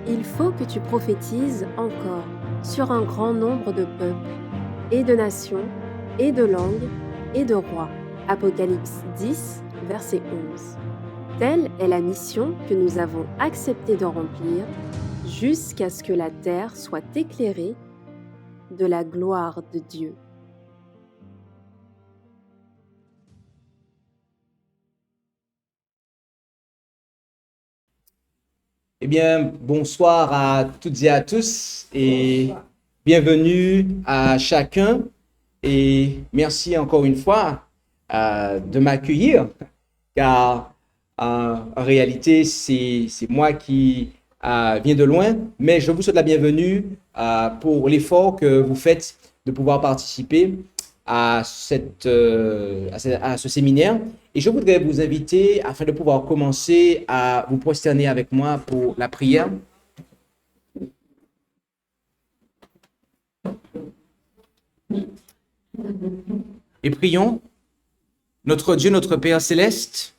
il faut que tu prophétises encore sur un grand nombre de peuples, et de nations, et de langues, et de rois. Apocalypse 10, verset 11. Telle est la mission que nous avons accepté de remplir jusqu'à ce que la terre soit éclairée de la gloire de Dieu. Eh bien, bonsoir à toutes et à tous et bienvenue à chacun. Et merci encore une fois de m'accueillir, car en réalité, c'est moi qui viens de loin, mais je vous souhaite la bienvenue pour l'effort que vous faites de pouvoir participer à ce séminaire. Et je voudrais vous inviter, afin de pouvoir commencer, à vous prosterner avec moi pour la prière. Et prions. Notre Dieu, notre Père céleste,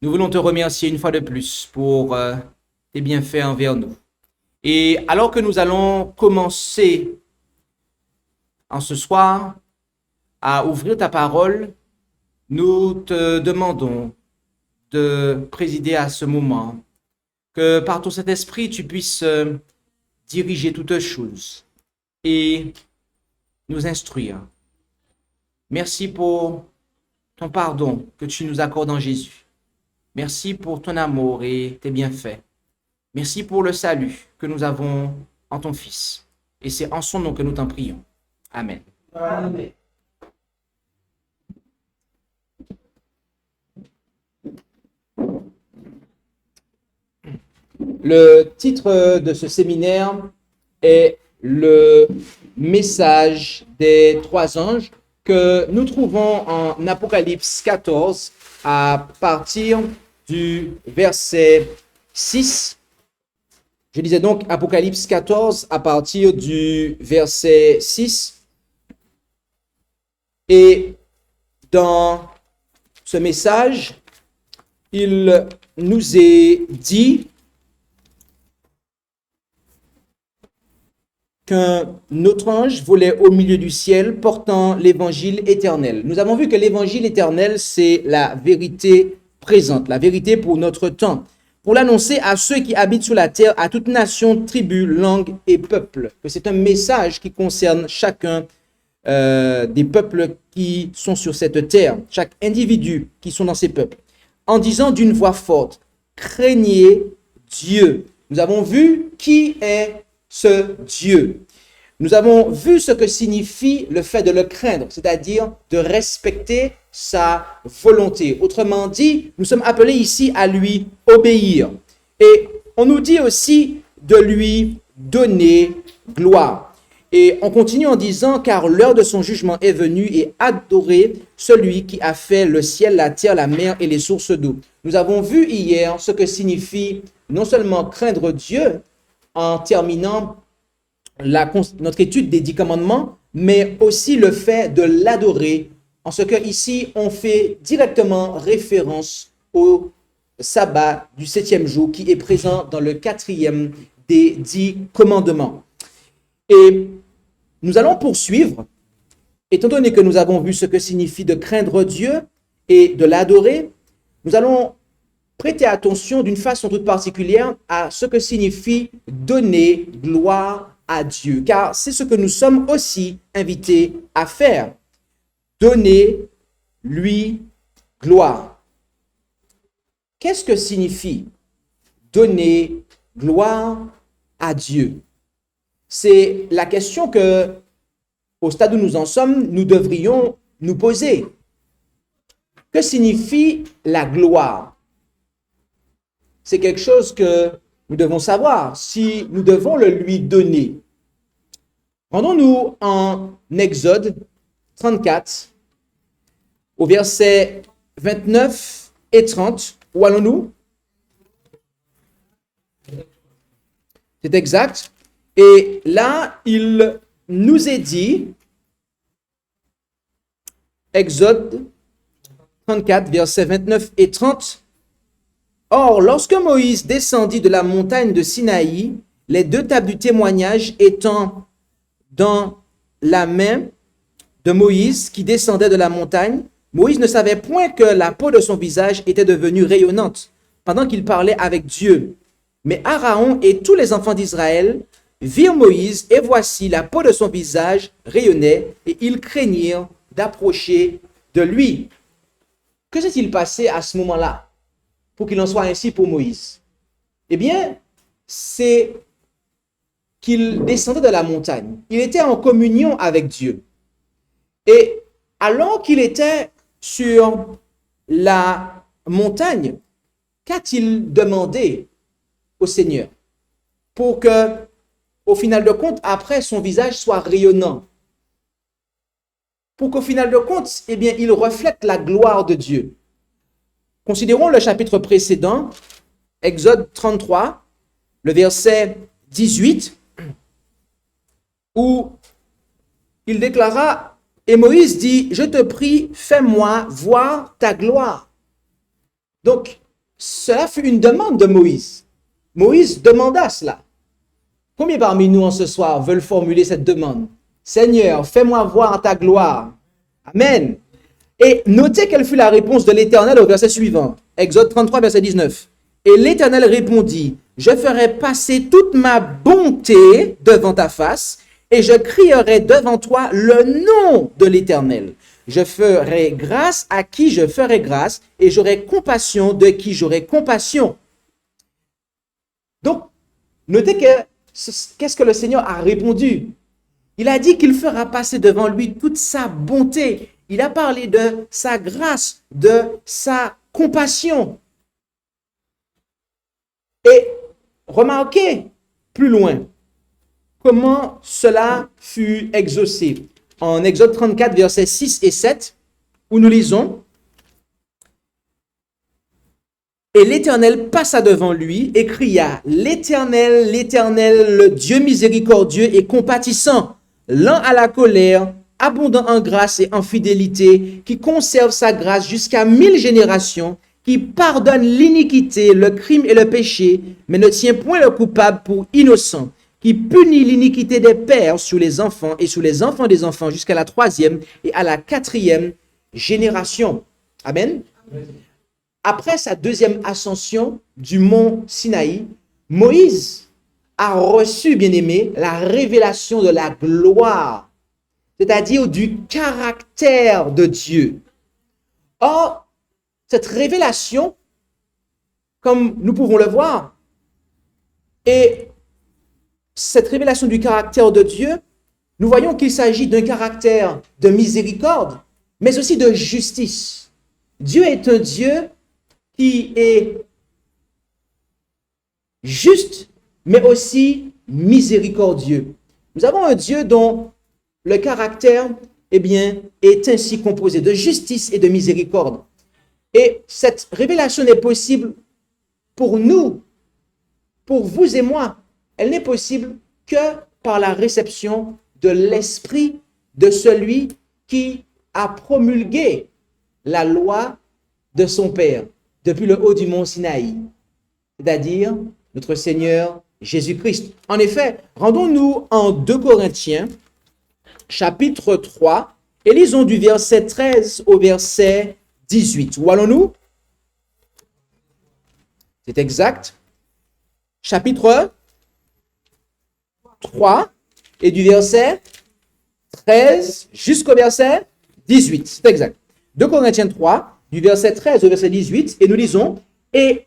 nous voulons te remercier une fois de plus pour tes bienfaits envers nous. Et alors que nous allons commencer en ce soir à ouvrir ta parole, nous te demandons de présider à ce moment, que par ton Saint-Esprit, tu puisses diriger toutes choses et nous instruire. Merci pour ton pardon que tu nous accordes en Jésus. Merci pour ton amour et tes bienfaits. Merci pour le salut que nous avons en ton Fils. Et c'est en son nom que nous t'en prions. Amen. Amen. Le titre de ce séminaire est le message des trois anges que nous trouvons en Apocalypse 14 à partir du verset 6. Je disais donc Apocalypse 14 à partir du verset 6. Et dans ce message, il nous est dit qu'un autre ange volait au milieu du ciel portant l'évangile éternel. Nous avons vu que l'évangile éternel, c'est la vérité présente, la vérité pour notre temps, pour l'annoncer à ceux qui habitent sur la terre, à toute nation, tribu, langue et peuple. Que c'est un message qui concerne chacun des peuples qui sont sur cette terre, chaque individu qui sont dans ces peuples, en disant d'une voix forte, craignez Dieu. Nous avons vu qui est ce Dieu. Nous avons vu ce que signifie le fait de le craindre, c'est-à-dire de respecter sa volonté. Autrement dit, nous sommes appelés ici à lui obéir. Et on nous dit aussi de lui donner gloire. Et on continue en disant, car l'heure de son jugement est venue, et adorez celui qui a fait le ciel, la terre, la mer et les sources d'eau. Nous avons vu hier ce que signifie non seulement craindre Dieu, en terminant notre étude des 10 commandements, mais aussi le fait de l'adorer, en ce que ici on fait directement référence au sabbat du 7e jour qui est présent dans le 4e des 10 commandements. Et nous allons poursuivre, étant donné que nous avons vu ce que signifie de craindre Dieu et de l'adorer, nous allons prêtez attention d'une façon toute particulière à ce que signifie donner gloire à Dieu, car c'est ce que nous sommes aussi invités à faire. Donner lui gloire. Qu'est-ce que signifie donner gloire à Dieu? C'est la question que, au stade où nous en sommes, nous devrions nous poser. Que signifie la gloire? C'est quelque chose que nous devons savoir si nous devons le lui donner. Rendons-nous en Exode 34, au verset 29 et 30. Où allons-nous? C'est exact. Et là, il nous est dit, Exode 34, versets 29 et 30, Or, lorsque Moïse descendit de la montagne de Sinaï, les deux tables du témoignage étant dans la main de Moïse qui descendait de la montagne, Moïse ne savait point que la peau de son visage était devenue rayonnante pendant qu'il parlait avec Dieu. Mais Aaron et tous les enfants d'Israël virent Moïse et voici la peau de son visage rayonnait et ils craignirent d'approcher de lui. Que s'est-il passé à ce moment-là pour qu'il en soit ainsi pour Moïse? Eh bien, c'est qu'il descendait de la montagne. Il était en communion avec Dieu. Et alors qu'il était sur la montagne, qu'a-t-il demandé au Seigneur pour que, au final de compte, après, son visage soit rayonnant? Pour qu'au final de compte, eh bien, il reflète la gloire de Dieu. Considérons le chapitre précédent, Exode 33, le verset 18, où il déclara, et Moïse dit, je te prie, fais-moi voir ta gloire. Donc, cela fut une demande de Moïse. Moïse demanda cela. Combien parmi nous en ce soir veulent formuler cette demande? Seigneur, fais-moi voir ta gloire. Amen. Et notez quelle fut la réponse de l'Éternel au verset suivant. Exode 33, verset 19. Et l'Éternel répondit, je ferai passer toute ma bonté devant ta face et je crierai devant toi le nom de l'Éternel. Je ferai grâce à qui je ferai grâce et j'aurai compassion de qui j'aurai compassion. Donc, notez qu'est-ce que le Seigneur a répondu. Il a dit qu'il fera passer devant lui toute sa bonté. Il a parlé de sa grâce, de sa compassion. Et remarquez plus loin comment cela fut exaucé. En Exode 34, versets 6 et 7, où nous lisons, « Et l'Éternel passa devant lui et cria, l'Éternel, l'Éternel, le Dieu miséricordieux et compatissant, lent à la colère, abondant en grâce et en fidélité, qui conserve sa grâce jusqu'à 1000 générations, qui pardonne l'iniquité, le crime et le péché, mais ne tient point le coupable pour innocent, qui punit l'iniquité des pères sur les enfants et sur les enfants des enfants jusqu'à la 3e et à la 4e génération. » Amen. Après sa deuxième ascension du mont Sinaï, Moïse a reçu, bien-aimé, la révélation de la gloire, c'est-à-dire du caractère de Dieu. Or, cette révélation, comme nous pouvons le voir, et cette révélation du caractère de Dieu, nous voyons qu'il s'agit d'un caractère de miséricorde, mais aussi de justice. Dieu est un Dieu qui est juste, mais aussi miséricordieux. Nous avons un Dieu dont le caractère, eh bien, est ainsi composé de justice et de miséricorde. Et cette révélation n'est possible pour nous, pour vous et moi. Elle n'est possible que par la réception de l'esprit de celui qui a promulgué la loi de son Père depuis le haut du mont Sinaï, c'est-à-dire notre Seigneur Jésus-Christ. En effet, rendons-nous en 2 Corinthiens, chapitre 3, et lisons du verset 13 au verset 18. Où allons-nous? C'est exact. Chapitre 3, et du verset 13 jusqu'au verset 18. C'est exact. 2 Corinthiens 3, du verset 13 au verset 18, et nous lisons, « Et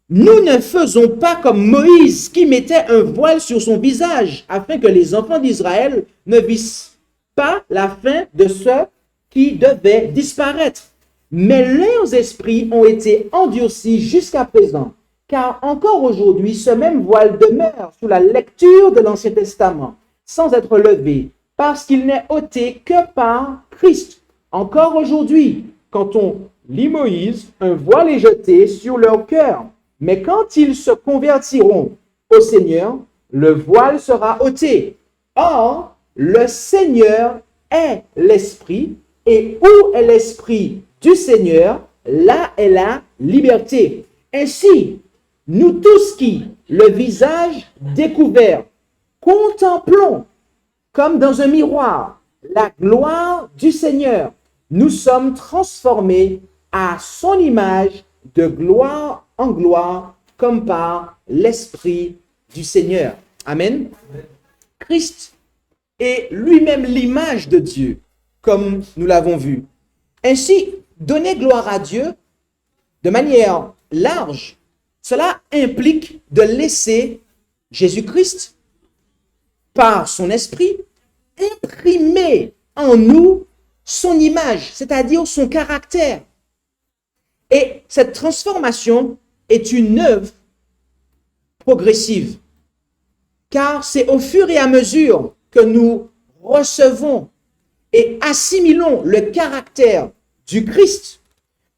nous ne faisons pas comme Moïse qui mettait un voile sur son visage, afin que les enfants d'Israël ne vissent pas la fin de ceux qui devaient disparaître. Mais leurs esprits ont été endurcis jusqu'à présent, car encore aujourd'hui, ce même voile demeure sous la lecture de l'Ancien Testament, sans être levé, parce qu'il n'est ôté que par Christ. Encore aujourd'hui, quand on lit Moïse, un voile est jeté sur leur cœur. Mais quand ils se convertiront au Seigneur, le voile sera ôté. Or, le Seigneur est l'Esprit, et où est l'Esprit du Seigneur, là est la liberté. Ainsi, nous tous qui, le visage découvert, contemplons comme dans un miroir la gloire du Seigneur, nous sommes transformés à son image de gloire en gloire comme par l'Esprit du Seigneur. Amen. Christ est lui-même l'image de Dieu, comme nous l'avons vu. Ainsi, donner gloire à Dieu de manière large, cela implique de laisser Jésus-Christ, par son esprit, imprimer en nous son image, c'est-à-dire son caractère. Et cette transformation est une œuvre progressive, car c'est au fur et à mesure que nous recevons et assimilons le caractère du Christ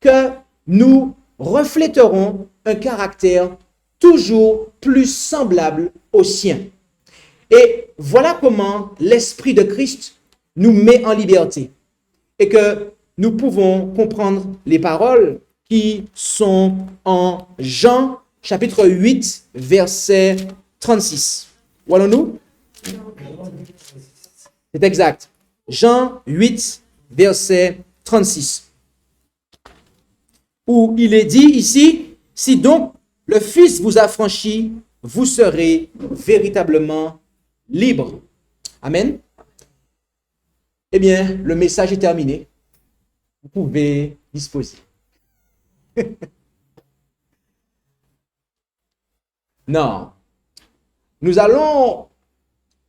que nous refléterons un caractère toujours plus semblable au sien. Et voilà comment l'Esprit de Christ nous met en liberté et que nous pouvons comprendre les paroles qui sont en Jean chapitre 8, verset 36. Où allons-nous? C'est exact. Jean 8, verset 36. Où il est dit ici, si donc le Fils vous a franchi, vous serez véritablement libre. Amen. Eh bien, le message est terminé. Vous pouvez disposer. Non. Nous allons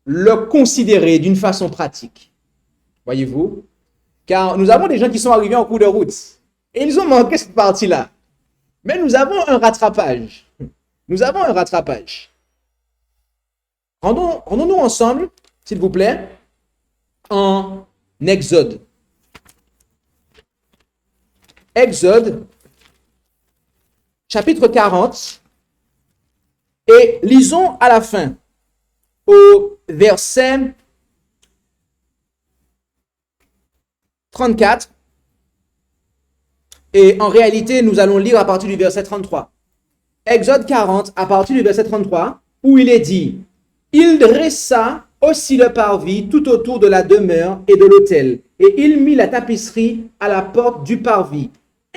le considérer d'une façon pratique. Voyez-vous? Car nous avons des gens qui sont arrivés en cours de route. Et ils ont manqué cette partie-là. Mais nous avons un rattrapage. Nous avons un rattrapage. Rendons-nous ensemble, s'il vous plaît, en Exode. Exode, chapitre 40, et lisons à la fin, au verset 34, et en réalité, nous allons lire à partir du verset 33. Exode 40, à partir du verset 33, où il est dit, « Il dressa aussi le parvis tout autour de la demeure et de l'autel, et il mit la tapisserie à la porte du parvis.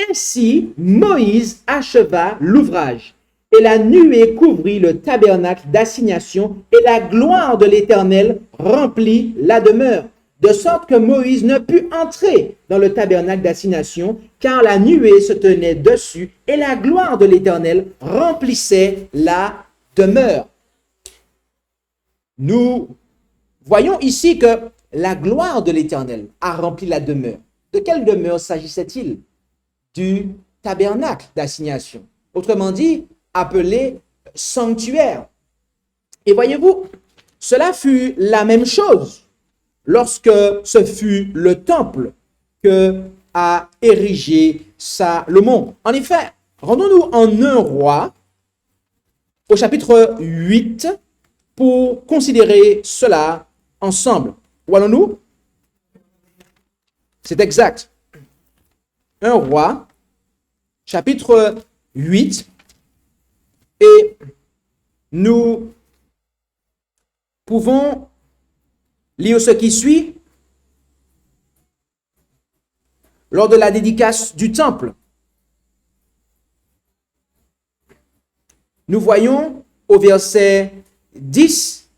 Ainsi, Moïse acheva l'ouvrage, et la nuée couvrit le tabernacle d'assignation, et la gloire de l'Éternel remplit la demeure, de sorte que Moïse ne put entrer dans le tabernacle d'assignation, car la nuée se tenait dessus, et la gloire de l'Éternel remplissait la demeure. » Nous voyons ici que la gloire de l'Éternel a rempli la demeure. De quelle demeure s'agissait-il? Du tabernacle d'assignation. Autrement dit, appelé sanctuaire. Et voyez-vous, cela fut la même chose lorsque ce fut le temple que a érigé Salomon. En effet, rendons-nous en 1 Roi, au chapitre 8, pour considérer cela ensemble. Où allons-nous? C'est exact. 1 Roi, chapitre 8, et nous pouvons lire ce qui suit. Lors de la dédicace du temple, nous voyons au verset 10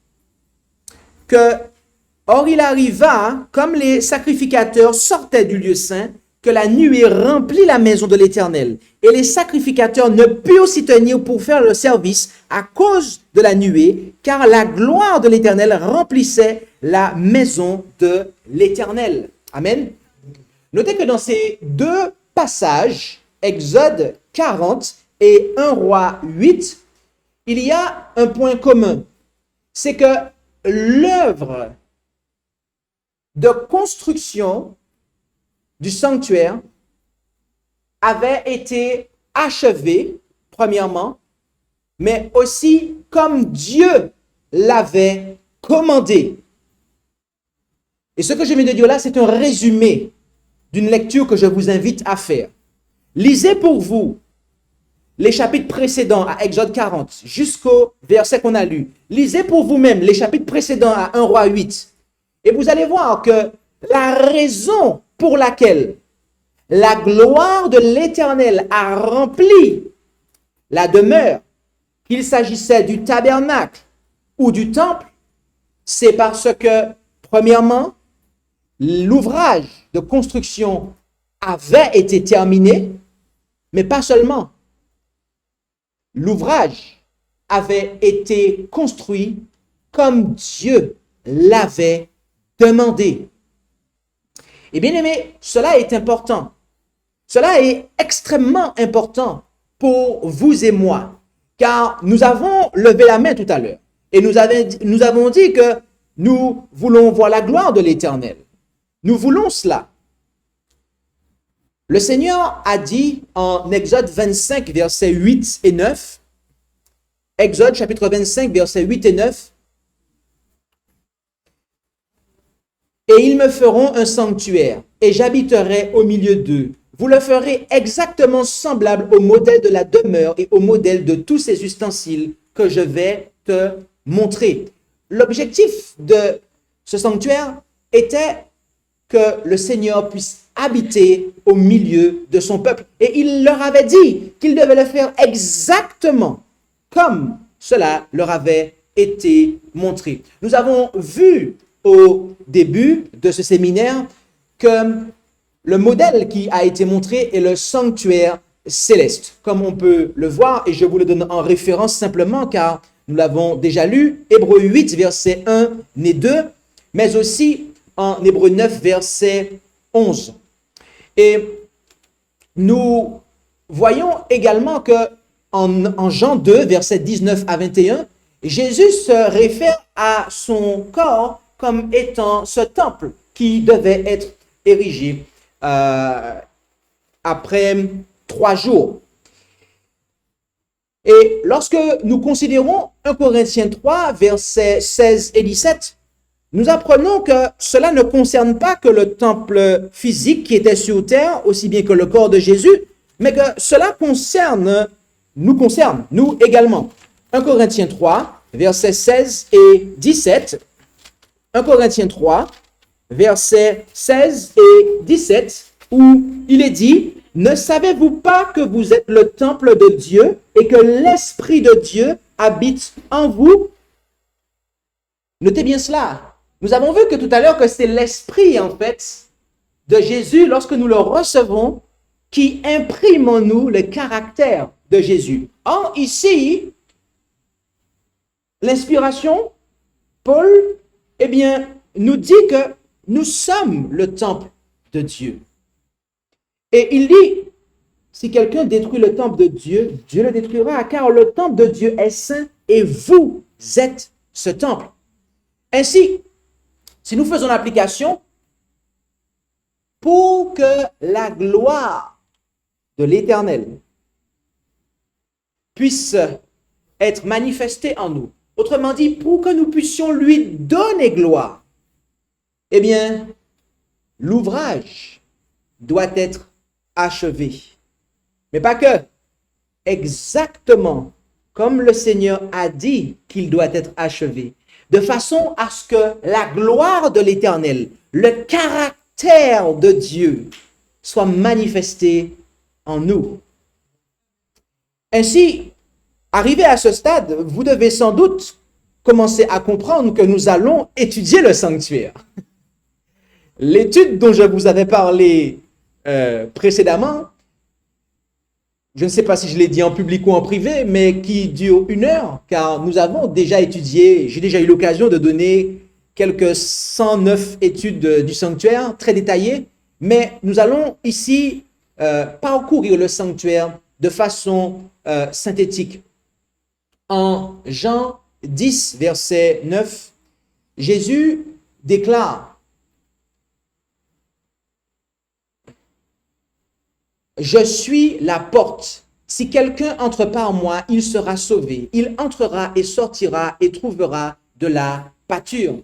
que « Or il arriva, comme les sacrificateurs sortaient du lieu saint, que la nuée remplit la maison de l'Éternel, et les sacrificateurs ne purent s'y tenir pour faire le service à cause de la nuée, car la gloire de l'Éternel remplissait la maison de l'Éternel. » Amen. Notez que dans ces deux passages, Exode 40 et 1 Roi 8, il y a un point commun. C'est que l'œuvre de construction du sanctuaire avait été achevée, premièrement, mais aussi comme Dieu l'avait commandé. Et ce que je viens de dire là, c'est un résumé d'une lecture que je vous invite à faire. Lisez pour vous les chapitres précédents à Exode 40 jusqu'au verset qu'on a lu. Lisez pour vous-même les chapitres précédents à 1 Roi 8. Et vous allez voir que la raison pour laquelle la gloire de l'Éternel a rempli la demeure, qu'il s'agissait du tabernacle ou du temple, c'est parce que, premièrement, l'ouvrage de construction avait été terminé, mais pas seulement. L'ouvrage avait été construit comme Dieu l'avait demandé. Et bien aimé, cela est important. Cela est extrêmement important pour vous et moi, car nous avons levé la main tout à l'heure et nous avons dit que nous voulons voir la gloire de l'Éternel. Nous voulons cela. Le Seigneur a dit en Exode 25, versets 8 et 9, Exode chapitre 25, versets 8 et 9, « Et ils me feront un sanctuaire, et j'habiterai au milieu d'eux. Vous le ferez exactement semblable au modèle de la demeure et au modèle de tous ces ustensiles que je vais te montrer. » L'objectif de ce sanctuaire était que le Seigneur puisse habiter au milieu de son peuple. Et il leur avait dit qu'il devait le faire exactement comme cela leur avait été montré. Nous avons vu au début de ce séminaire que le modèle qui a été montré est le sanctuaire céleste, comme on peut le voir, et je vous le donne en référence simplement car nous l'avons déjà lu, Hébreux 8, verset 1 et 2, mais aussi en Hébreux 9, verset 11. Et nous voyons également que en Jean 2, verset 19 à 21, Jésus se réfère à son corps comme étant ce temple qui devait être érigé après 3 jours. Et lorsque nous considérons 1 Corinthiens 3, versets 16 et 17, nous apprenons que cela ne concerne pas que le temple physique qui était sur terre, aussi bien que le corps de Jésus, mais que cela nous concerne, nous également. 1 Corinthiens 3, versets 16 et 17. 1 Corinthiens 3, versets 16 et 17, où il est dit, « Ne savez-vous pas que vous êtes le temple de Dieu et que l'Esprit de Dieu habite en vous ?» Notez bien cela. Nous avons vu que tout à l'heure que c'est l'Esprit, en fait, de Jésus, lorsque nous le recevons, qui imprime en nous le caractère de Jésus. Or, ici, l'inspiration, Paul, eh bien, nous dit que nous sommes le temple de Dieu. Et il dit, si quelqu'un détruit le temple de Dieu, Dieu le détruira, car le temple de Dieu est saint et vous êtes ce temple. Ainsi, si nous faisons l'application, pour que la gloire de l'Éternel puisse être manifestée en nous, autrement dit, pour que nous puissions lui donner gloire, eh bien, l'ouvrage doit être achevé. Mais pas que, exactement comme le Seigneur a dit qu'il doit être achevé, de façon à ce que la gloire de l'Éternel, le caractère de Dieu, soit manifesté en nous. Ainsi, arrivé à ce stade, vous devez sans doute commencer à comprendre que nous allons étudier le sanctuaire. L'étude dont je vous avais parlé précédemment, je ne sais pas si je l'ai dit en public ou en privé, mais qui dure 1 heure, car nous avons déjà étudié, j'ai déjà eu l'occasion de donner quelques 109 études du sanctuaire, très détaillées, mais nous allons ici parcourir le sanctuaire de façon synthétique. En Jean 10, verset 9, Jésus déclare, « Je suis la porte. Si quelqu'un entre par moi, il sera sauvé. Il entrera et sortira et trouvera de la pâture. »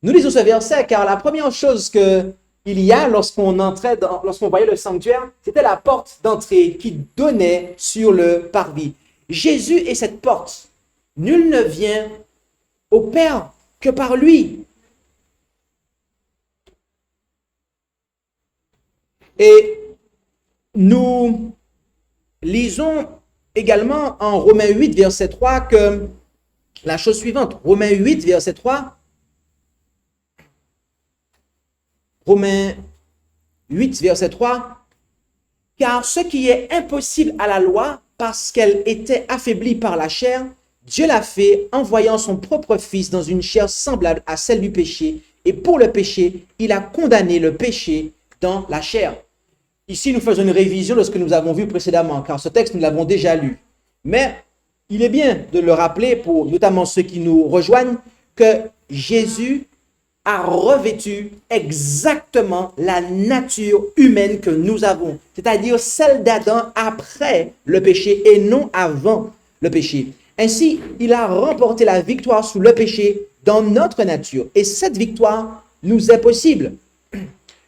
Nous lisons ce verset car la première chose que il y a, lorsqu'on voyait le sanctuaire, c'était la porte d'entrée qui donnait sur le parvis. Jésus est cette porte. Nul ne vient au Père que par lui. Et nous lisons également en Romains 8, verset 3, que la chose suivante. Romains 8, verset 3. Romains 8, verset 3. Car ce qui est impossible à la loi, parce qu'elle était affaiblie par la chair, Dieu l'a fait en envoyant son propre Fils dans une chair semblable à celle du péché. Et pour le péché, il a condamné le péché dans la chair. Ici, nous faisons une révision de ce que nous avons vu précédemment, car ce texte, nous l'avons déjà lu. Mais il est bien de le rappeler, pour notamment ceux qui nous rejoignent, que Jésus a revêtu exactement la nature humaine que nous avons, c'est-à-dire celle d'Adam après le péché et non avant le péché. Ainsi, il a remporté la victoire sur le péché dans notre nature. Et cette victoire nous est possible.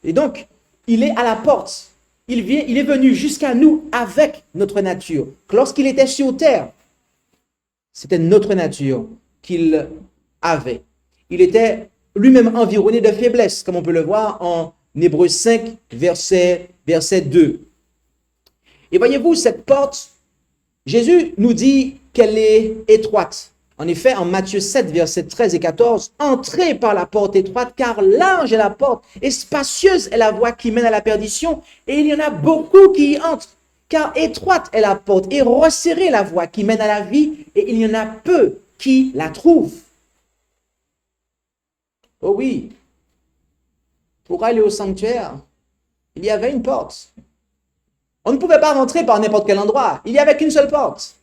Et donc, il est à la porte. Il est venu jusqu'à nous avec notre nature. Lorsqu'il était sur terre, c'était notre nature qu'il avait. Il était lui-même environné de faiblesse, comme on peut le voir en Hébreux 5, verset 2. Et voyez-vous, cette porte, Jésus nous dit qu'elle est étroite. En effet, en Matthieu 7, versets 13 et 14, « Entrez par la porte étroite, car large est la porte, et spacieuse est la voie qui mène à la perdition, et il y en a beaucoup qui y entrent. Car étroite est la porte, et resserrée la voie qui mène à la vie, et il y en a peu qui la trouvent. » Oh oui, pour aller au sanctuaire, il y avait une porte. On ne pouvait pas rentrer par n'importe quel endroit, il n'y avait qu'une seule porte.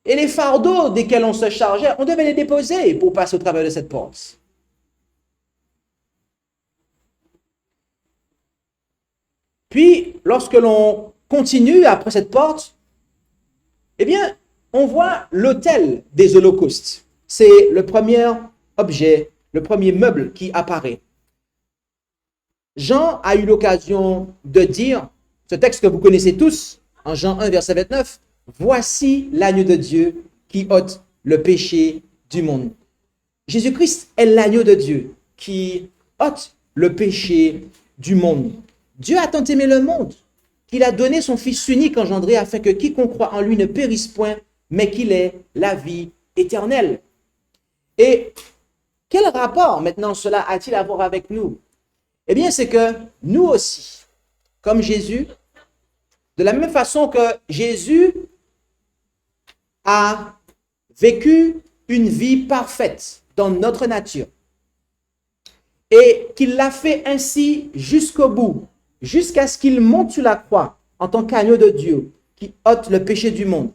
Et les fardeaux desquels on se chargeait, on devait les déposer pour passer au travers de cette porte. Puis, lorsque l'on continue après cette porte, eh bien, on voit l'autel des holocaustes. C'est le premier objet, le premier meuble qui apparaît. Jean a eu l'occasion de dire, ce texte que vous connaissez tous, en Jean 1, verset 29, « Voici l'agneau de Dieu qui ôte le péché du monde. » Jésus-Christ est l'agneau de Dieu qui ôte le péché du monde. Dieu a tant aimé le monde qu'il a donné son Fils unique engendré afin que quiconque croit en lui ne périsse point, mais qu'il ait la vie éternelle. Et quel rapport maintenant cela a-t-il à voir avec nous? Eh bien, c'est que nous aussi, comme Jésus, de la même façon que Jésus a vécu une vie parfaite dans notre nature et qu'il l'a fait ainsi jusqu'au bout, jusqu'à ce qu'il monte sur la croix en tant qu'agneau de Dieu qui ôte le péché du monde.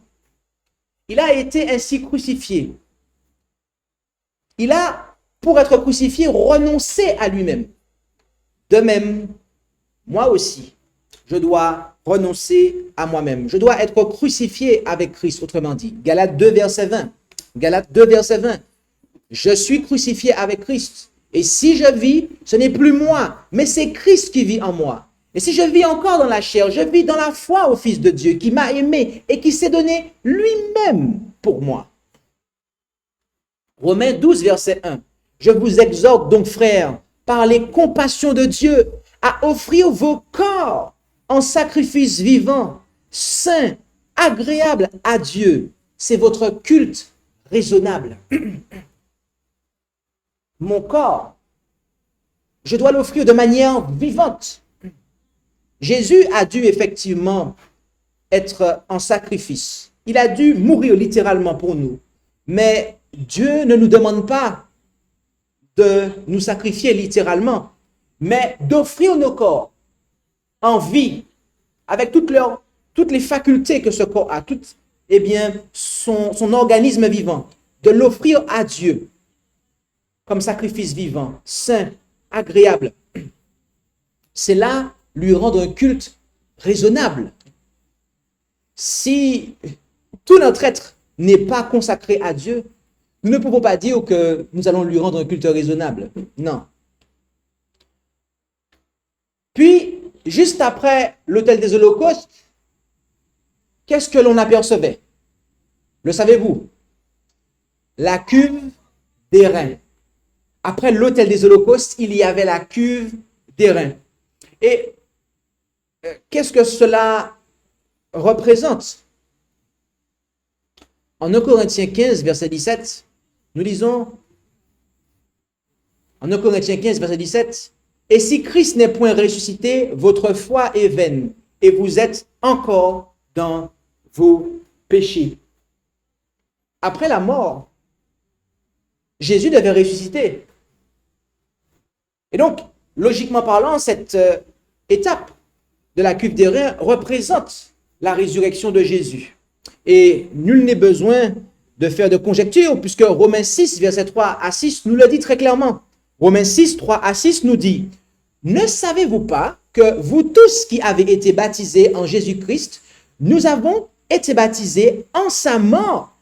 Il a été ainsi crucifié. Il a, pour être crucifié, renoncé à lui-même. De même, moi aussi, je dois renoncer à moi-même. Je dois être crucifié avec Christ, autrement dit. Galates 2, verset 20. Galates 2, verset 20. Je suis crucifié avec Christ. Et si je vis, ce n'est plus moi, mais c'est Christ qui vit en moi. Et si je vis encore dans la chair, je vis dans la foi au Fils de Dieu qui m'a aimé et qui s'est donné lui-même pour moi. Romains 12, verset 1. Je vous exhorte donc, frères, par les compassions de Dieu, à offrir vos corps en sacrifice vivant, saint, agréable à Dieu. C'est votre culte raisonnable. Mon corps, je dois l'offrir de manière vivante. Jésus a dû effectivement être en sacrifice. Il a dû mourir littéralement pour nous. Mais Dieu ne nous demande pas de nous sacrifier littéralement, mais d'offrir nos corps en vie, avec toutes les facultés que ce corps a, son organisme vivant, de l'offrir à Dieu comme sacrifice vivant, saint, agréable. C'est là lui rendre un culte raisonnable. Si tout notre être n'est pas consacré à Dieu, nous ne pouvons pas dire que nous allons lui rendre un culte raisonnable. Non. Puis, juste après l'autel des holocaustes, qu'est-ce que l'on apercevait? Le savez-vous? La cuve d'airain. Après l'autel des holocaustes, il y avait la cuve d'airain. Et qu'est-ce que cela représente? En 1 Corinthiens 15, verset 17, nous lisons, en 1 Corinthiens 15, verset 17, « Et si Christ n'est point ressuscité, votre foi est vaine, et vous êtes encore dans vos péchés. » Après la mort, Jésus devait ressusciter. Et donc, logiquement parlant, cette étape de la cuve d'airain représente la résurrection de Jésus. Et nul n'est besoin de faire de conjectures, puisque Romains 6, verset 3 à 6 nous le dit très clairement. Romains 6, 3 à 6 nous dit, « Ne savez-vous pas que vous tous qui avez été baptisés en Jésus-Christ, nous avons été baptisés en sa mort.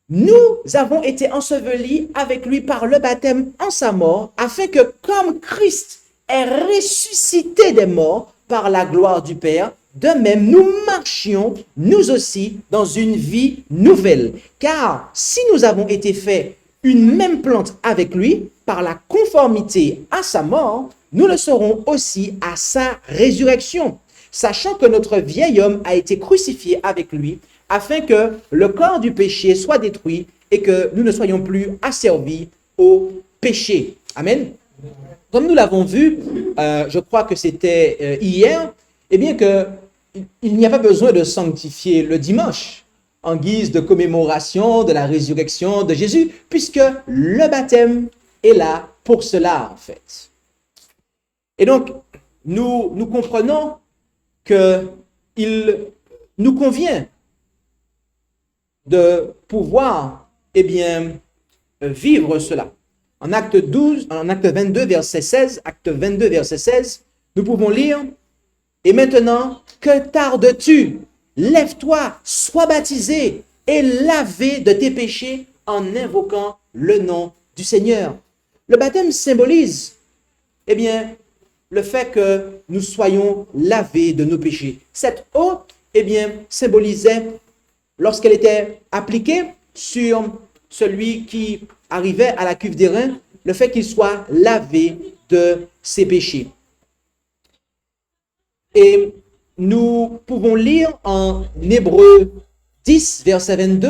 Nous avons été ensevelis avec lui par le baptême en sa mort, afin que comme Christ est ressuscité des morts par la gloire du Père, de même nous marchions, nous aussi, dans une vie nouvelle. Car si nous avons été faits une même plante avec lui, par la conformité à sa mort, nous le serons aussi à sa résurrection, sachant que notre vieil homme a été crucifié avec lui, afin que le corps du péché soit détruit et que nous ne soyons plus asservis au péché. Amen. Comme nous l'avons vu, je crois que c'était hier, eh bien il n'y a pas besoin de sanctifier le dimanche en guise de commémoration de la résurrection de Jésus, puisque le baptême est là pour cela, en fait. Et donc, nous comprenons qu'il nous convient de pouvoir, eh bien, vivre cela. En acte 22, verset 16, acte 22, verset 16, nous pouvons lire, « Et maintenant, que tardes-tu? Lève-toi, sois baptisé et lavé de tes péchés en invoquant le nom du Seigneur. » Le baptême symbolise, eh bien, le fait que nous soyons lavés de nos péchés. Cette eau, eh bien, symbolisait, lorsqu'elle était appliquée sur celui qui arrivait à la cuve d'airain, le fait qu'il soit lavé de ses péchés. Et nous pouvons lire en Hébreux 10, verset 22,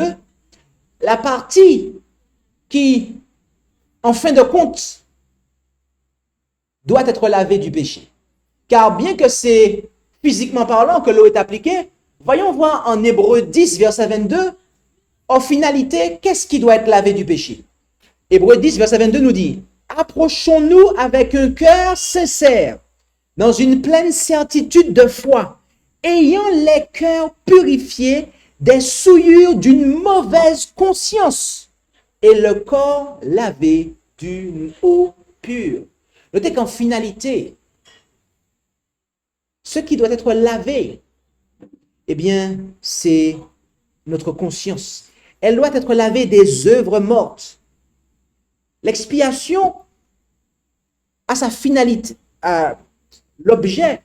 la partie qui, en fin de compte, doit être lavée du péché. Car bien que c'est physiquement parlant que l'eau est appliquée, voyons voir en Hébreux 10, verset 22, en finalité, qu'est-ce qui doit être lavé du péché? Hébreux 10, verset 22 nous dit, « Approchons-nous avec un cœur sincère, dans une pleine certitude de foi, ayant les cœurs purifiés des souillures d'une mauvaise conscience et le corps lavé d'une eau pure. » Notez qu'en finalité, ce qui doit être lavé, eh bien, c'est notre conscience. Elle doit être lavée des œuvres mortes. L'expiation a sa finalité. L'objet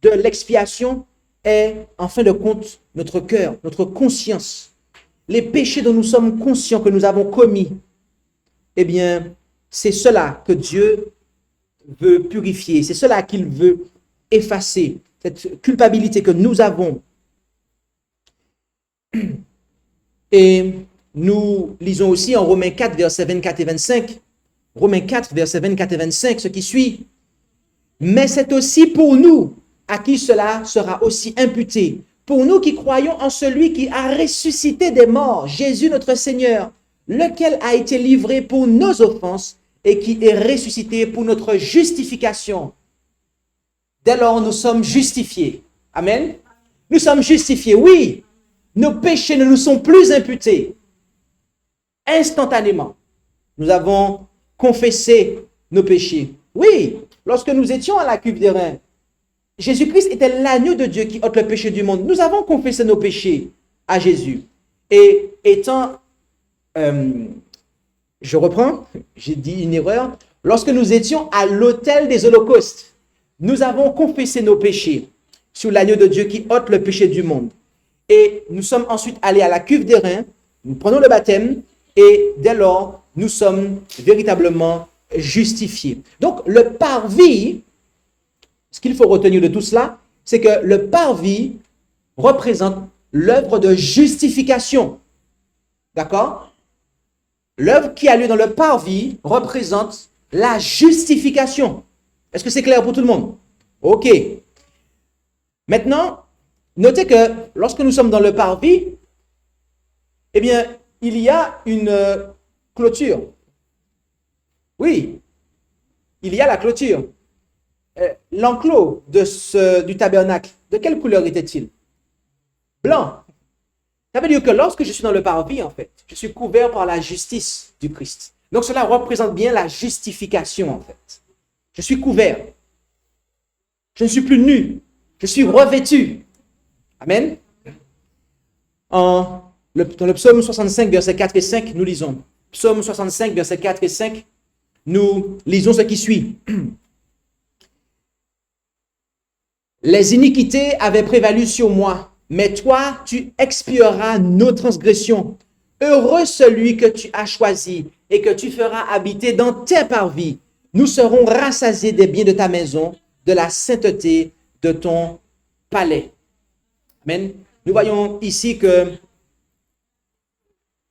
de l'expiation est, en fin de compte, notre cœur, notre conscience. Les péchés dont nous sommes conscients que nous avons commis, eh bien, c'est cela que Dieu veut purifier. C'est cela qu'il veut effacer, cette culpabilité que nous avons. Et nous lisons aussi en Romains 4, versets 24 et 25, Romains 4, versets 24 et 25, ce qui suit. « Mais c'est aussi pour nous à qui cela sera aussi imputé, pour nous qui croyons en celui qui a ressuscité des morts, Jésus notre Seigneur, lequel a été livré pour nos offenses et qui est ressuscité pour notre justification. » Dès lors, nous sommes justifiés. Amen. Nous sommes justifiés, oui. Nos péchés ne nous sont plus imputés. Instantanément, nous avons confessé nos péchés. Oui, lorsque nous étions à la cuve d'airain, Jésus-Christ était l'agneau de Dieu qui ôte le péché du monde. Nous avons confessé nos péchés à Jésus. Et étant, je reprends, j'ai dit une erreur, lorsque nous étions à l'autel des holocaustes, nous avons confessé nos péchés sur l'agneau de Dieu qui ôte le péché du monde. Et nous sommes ensuite allés à la cuve des reins, nous prenons le baptême et dès lors, nous sommes véritablement justifiés. Donc, le parvis, ce qu'il faut retenir de tout cela, c'est que le parvis représente l'œuvre de justification. D'accord? L'œuvre qui a lieu dans le parvis représente la justification. Est-ce que c'est clair pour tout le monde? Ok. Maintenant, notez que lorsque nous sommes dans le parvis, eh bien, il y a une clôture. Oui, il y a la clôture. L'enclos du tabernacle, de quelle couleur était-il? Blanc. Ça veut dire que lorsque je suis dans le parvis, en fait, je suis couvert par la justice du Christ. Donc cela représente bien la justification, en fait. Je suis couvert. Je ne suis plus nu. Je suis revêtu. Amen. Dans le psaume 65, versets 4 et 5, nous lisons. Psaume 65, versets 4 et 5, nous lisons ce qui suit. Les iniquités avaient prévalu sur moi, mais toi, tu expieras nos transgressions. Heureux celui que tu as choisi et que tu feras habiter dans tes parvis. Nous serons rassasiés des biens de ta maison, de la sainteté de ton palais. Amen. Nous voyons ici que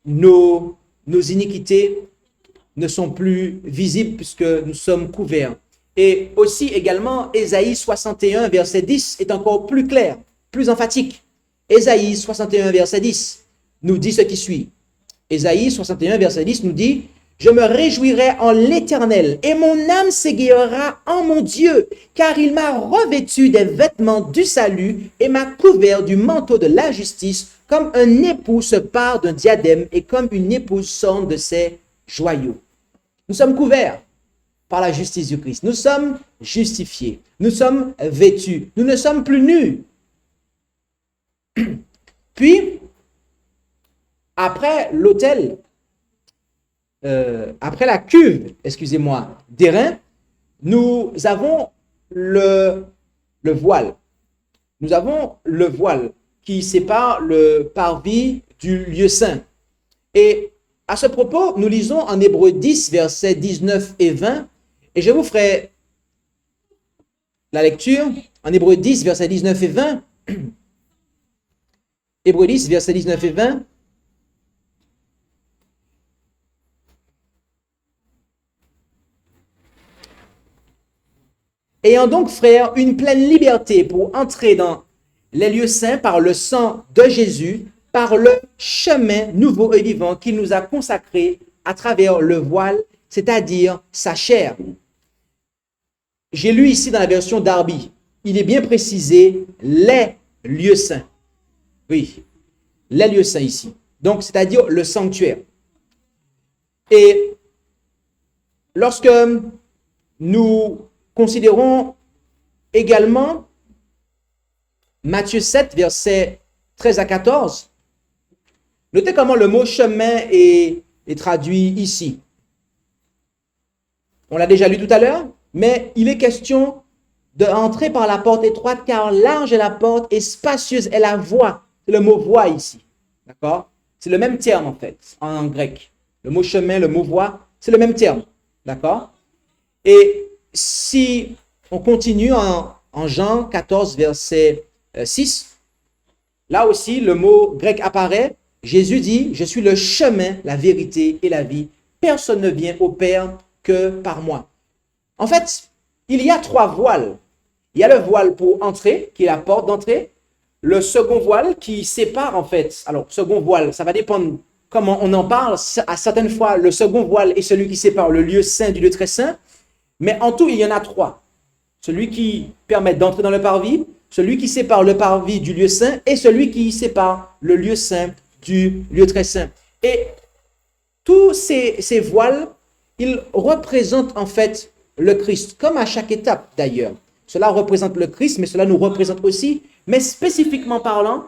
nos iniquités ne sont plus visibles puisque nous sommes couverts. Et aussi également, Ésaïe 61, verset 10 est encore plus clair, plus emphatique. Ésaïe 61, verset 10 nous dit ce qui suit. Ésaïe 61, verset 10 nous dit « Je me réjouirai en l'Éternel et mon âme s'égayera en mon Dieu, car il m'a revêtu des vêtements du salut et m'a couvert du manteau de la justice, comme un époux se pare d'un diadème et comme une épouse s'orne de ses joyaux. » Nous sommes couverts par la justice du Christ. Nous sommes justifiés. Nous sommes vêtus. Nous ne sommes plus nus. Puis, après l'autel, après la cuve, excusez-moi, d'airain, nous avons le voile. Nous avons le voile qui sépare le parvis du lieu saint. Et à ce propos, nous lisons en Hébreux 10, versets 19 et 20, et je vous ferai la lecture en Hébreux 10, versets 19 et 20. Hébreux 10, versets 19 et 20. Ayant donc, frères, une pleine liberté pour entrer dans les lieux saints par le sang de Jésus, par le chemin nouveau et vivant qu'il nous a consacré à travers le voile, c'est-à-dire sa chair. J'ai lu ici dans la version Darby, il est bien précisé les lieux saints. Oui, les lieux saints ici. Donc, c'est-à-dire le sanctuaire. Et lorsque nous considérons également Matthieu 7, versets 13 à 14, notez comment le mot chemin est traduit ici. On l'a déjà lu tout à l'heure, mais il est question d'entrer par la porte étroite, car large est la porte et spacieuse est la voie. C'est le mot voie ici. D'accord? C'est le même terme en fait, en grec. Le mot chemin, le mot voie, c'est le même terme. D'accord? Et si on continue en Jean 14, verset 6, là aussi, le mot grec apparaît. Jésus dit, je suis le chemin, la vérité et la vie. Personne ne vient au Père que par moi. En fait, il y a trois voiles. Il y a le voile pour entrer, qui est la porte d'entrée. Le second voile qui sépare en fait. Alors, second voile, ça va dépendre comment on en parle. À certaines fois, le second voile est celui qui sépare le lieu saint du lieu très saint. Mais en tout, il y en a trois. Celui qui permet d'entrer dans le parvis, celui qui sépare le parvis du lieu saint et celui qui sépare le lieu saint du lieu très saint. Et tous ces voiles, ils représentent en fait le Christ, comme à chaque étape d'ailleurs. Cela représente le Christ, mais cela nous représente aussi, mais spécifiquement parlant,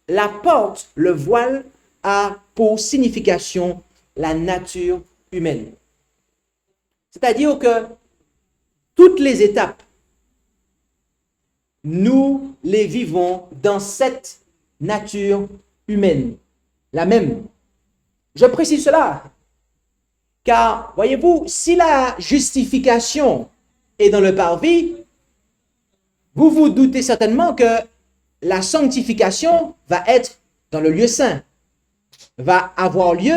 la porte, le voile, a pour signification la nature humaine. C'est-à-dire que toutes les étapes nous les vivons dans cette nature humaine, la même. Je précise cela, car, voyez-vous, si la justification est dans le parvis, vous vous doutez certainement que la sanctification va être dans le lieu saint, va avoir lieu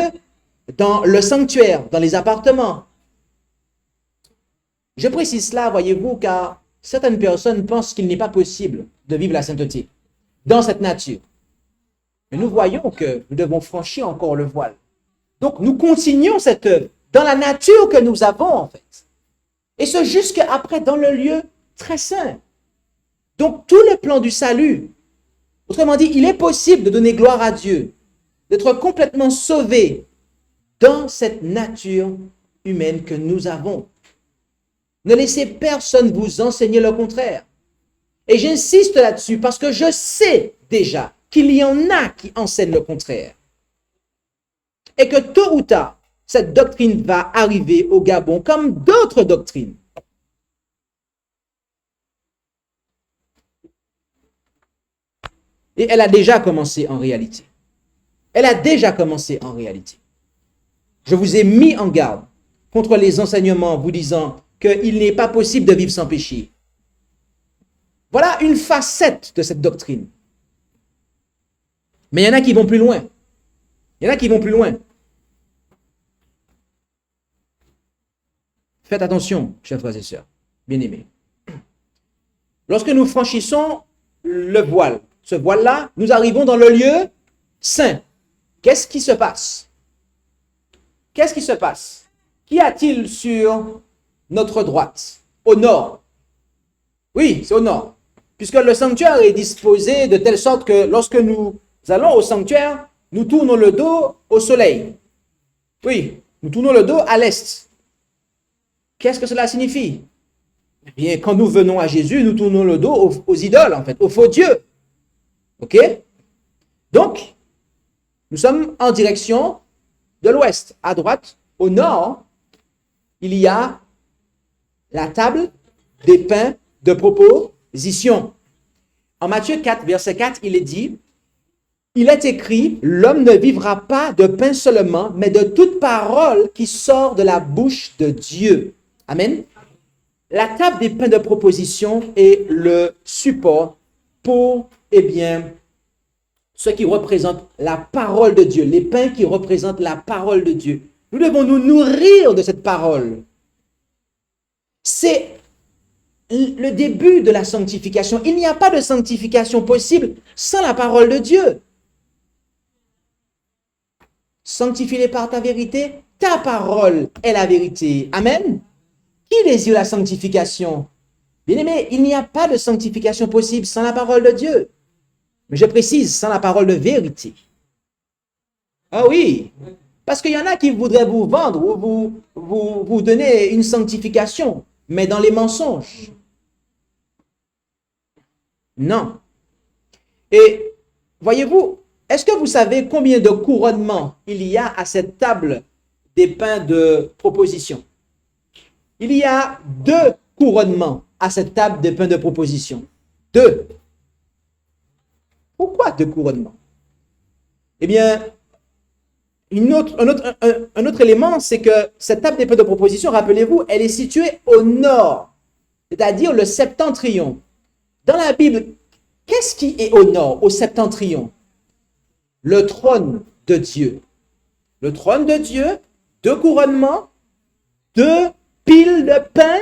dans le sanctuaire, dans les appartements. Je précise cela, voyez-vous, car certaines personnes pensent qu'il n'est pas possible de vivre la sainteté dans cette nature. Mais nous voyons que nous devons franchir encore le voile. Donc, nous continuons cette œuvre dans la nature que nous avons, en fait. Et ce jusqu'après dans le lieu très saint. Donc, tout le plan du salut, autrement dit, il est possible de donner gloire à Dieu, d'être complètement sauvé dans cette nature humaine que nous avons. Ne laissez personne vous enseigner le contraire. Et j'insiste là-dessus parce que je sais déjà qu'il y en a qui enseignent le contraire. Et que tôt ou tard, cette doctrine va arriver au Gabon comme d'autres doctrines. Et elle a déjà commencé en réalité. Elle a déjà commencé en réalité. Je vous ai mis en garde contre les enseignements vous disant qu'il n'est pas possible de vivre sans péché. Voilà une facette de cette doctrine. Mais il y en a qui vont plus loin. Il y en a qui vont plus loin. Faites attention, chers frères et sœurs, bien-aimés. Lorsque nous franchissons le voile, ce voile-là, nous arrivons dans le lieu saint. Qu'est-ce qui se passe? Qu'est-ce qui se passe? Qu'y a-t-il sur notre droite? Au nord. Oui, c'est au nord. Puisque le sanctuaire est disposé de telle sorte que lorsque nous allons au sanctuaire, nous tournons le dos au soleil. Oui, nous tournons le dos à l'est. Qu'est-ce que cela signifie? Eh bien, quand nous venons à Jésus, nous tournons le dos aux idoles, en fait, aux faux dieux. OK? Donc, nous sommes en direction de l'ouest. À droite, au nord, il y a la table des pains de proposition. En Matthieu 4, verset 4, il est dit, « Il est écrit, l'homme ne vivra pas de pain seulement, mais de toute parole qui sort de la bouche de Dieu. » Amen. La table des pains de proposition est le support pour, eh bien, ce qui représente la parole de Dieu, les pains qui représentent la parole de Dieu. Nous devons nous nourrir de cette parole. C'est le début de la sanctification. Il n'y a pas de sanctification possible sans la parole de Dieu. Sanctifie-les par ta vérité, ta parole est la vérité. Amen. Qui désire la sanctification? Bien-aimé, il n'y a pas de sanctification possible sans la parole de Dieu. Mais je précise, sans la parole de vérité. Ah oui, parce qu'il y en a qui voudraient vous vendre ou vous donner une sanctification, mais dans les mensonges. Non. Et voyez-vous, est-ce que vous savez combien de couronnements il y a à cette table des pains de proposition? Il y a 2 couronnements à cette table des pains de proposition. 2. Pourquoi 2 couronnements? Eh bien, un autre élément, c'est que cette table des pains de proposition, rappelez-vous, elle est située au nord, c'est-à-dire le septentrion. Dans la Bible, qu'est-ce qui est au nord, au septentrion? Le trône de Dieu. Le trône de Dieu, 2 couronnements, 2 piles de pain,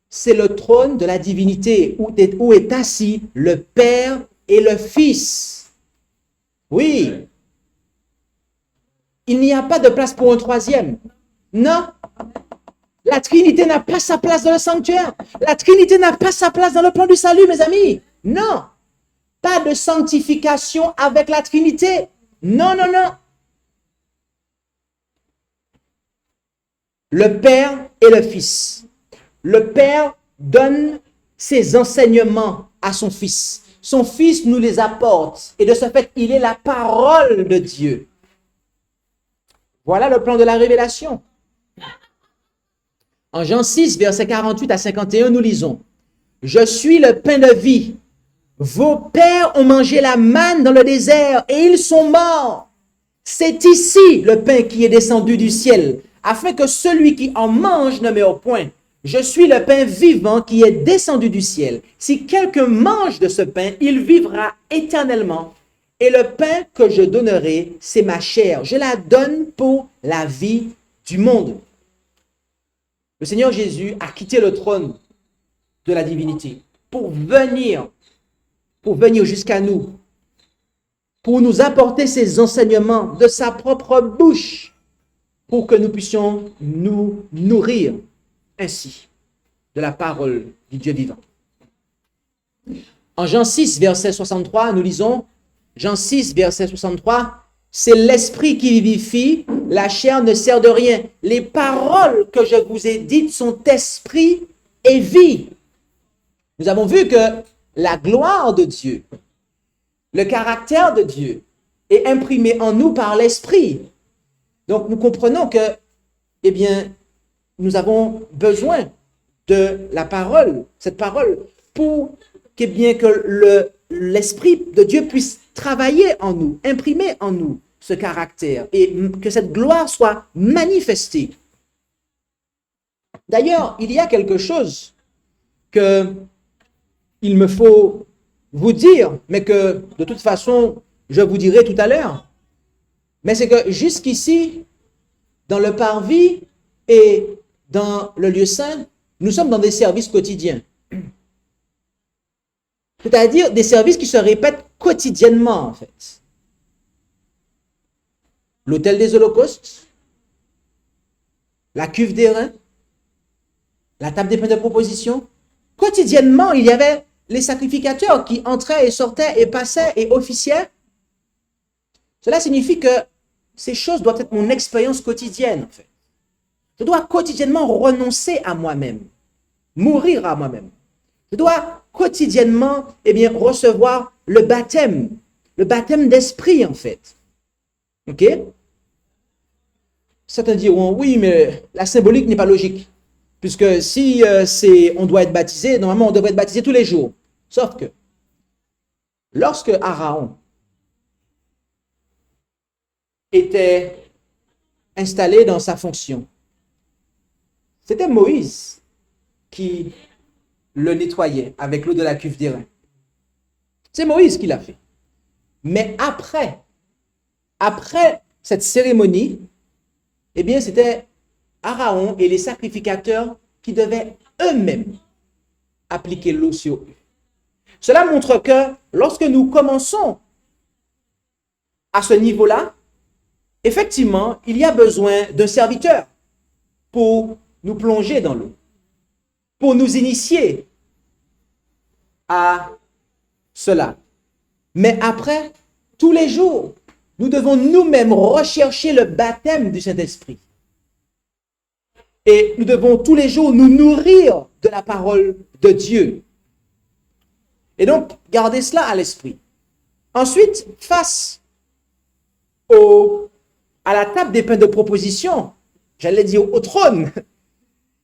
c'est le trône de la divinité où est assis le Père et le Fils. Oui. Il n'y a pas de place pour un troisième. Non. La Trinité n'a pas sa place dans le sanctuaire. La Trinité n'a pas sa place dans le plan du salut, mes amis. Non. Pas de sanctification avec la Trinité. Non, non, non. Le Père et le Fils. Le Père donne ses enseignements à son Fils. Son Fils nous les apporte. Et de ce fait, il est la parole de Dieu. Voilà le plan de la révélation. En Jean 6, versets 48 à 51, nous lisons. Je suis le pain de vie. Vos pères ont mangé la manne dans le désert et ils sont morts. C'est ici le pain qui est descendu du ciel, afin que celui qui en mange ne meure point. Je suis le pain vivant qui est descendu du ciel. Si quelqu'un mange de ce pain, il vivra éternellement. Et le pain que je donnerai, c'est ma chair. Je la donne pour la vie du monde. Le Seigneur Jésus a quitté le trône de la divinité pour venir jusqu'à nous, pour nous apporter ses enseignements de sa propre bouche, pour que nous puissions nous nourrir ainsi de la parole du Dieu vivant. En Jean 6, verset 63, nous lisons, Jean 6, verset 63, c'est l'esprit qui vivifie, la chair ne sert de rien. Les paroles que je vous ai dites sont esprit et vie. Nous avons vu que la gloire de Dieu, le caractère de Dieu est imprimé en nous par l'esprit. Donc nous comprenons que, eh bien, nous avons besoin de la parole, cette parole, pour que, bien que l'esprit de Dieu puisse travailler en nous, imprimer en nous ce caractère et que cette gloire soit manifestée. D'ailleurs, il y a quelque chose que il me faut vous dire, mais que de toute façon, je vous dirai tout à l'heure. Mais c'est que jusqu'ici, dans le parvis et dans le lieu saint, nous sommes dans des services quotidiens. C'est-à-dire des services qui se répètent quotidiennement, en fait. L'autel des holocaustes, la cuve des reins, la table des pains de proposition. Quotidiennement, il y avait les sacrificateurs qui entraient et sortaient et passaient et officiaient. Cela signifie que ces choses doivent être mon expérience quotidienne, en fait. Je dois quotidiennement renoncer à moi-même, mourir à moi-même. Je dois quotidiennement, eh bien, recevoir le baptême d'esprit, en fait. OK? Certains diront, oui, mais la symbolique n'est pas logique. Puisque si on doit être baptisé, normalement, on devrait être baptisé tous les jours. Sauf que, lorsque Aaron était installé dans sa fonction, c'était Moïse qui le nettoyait avec l'eau de la cuve d'airain. C'est Moïse qui l'a fait. Mais après cette cérémonie, eh bien, c'était Aaron et les sacrificateurs qui devaient eux-mêmes appliquer l'eau sur eux. Cela montre que lorsque nous commençons à ce niveau-là, effectivement, il y a besoin d'un serviteur pour nous plonger dans l'eau, pour nous initier à cela. Mais après, tous les jours, nous devons nous-mêmes rechercher le baptême du Saint-Esprit. Et nous devons tous les jours nous nourrir de la parole de Dieu. Et donc, gardez cela à l'esprit. Ensuite, face à la table des pains de proposition, j'allais dire au trône,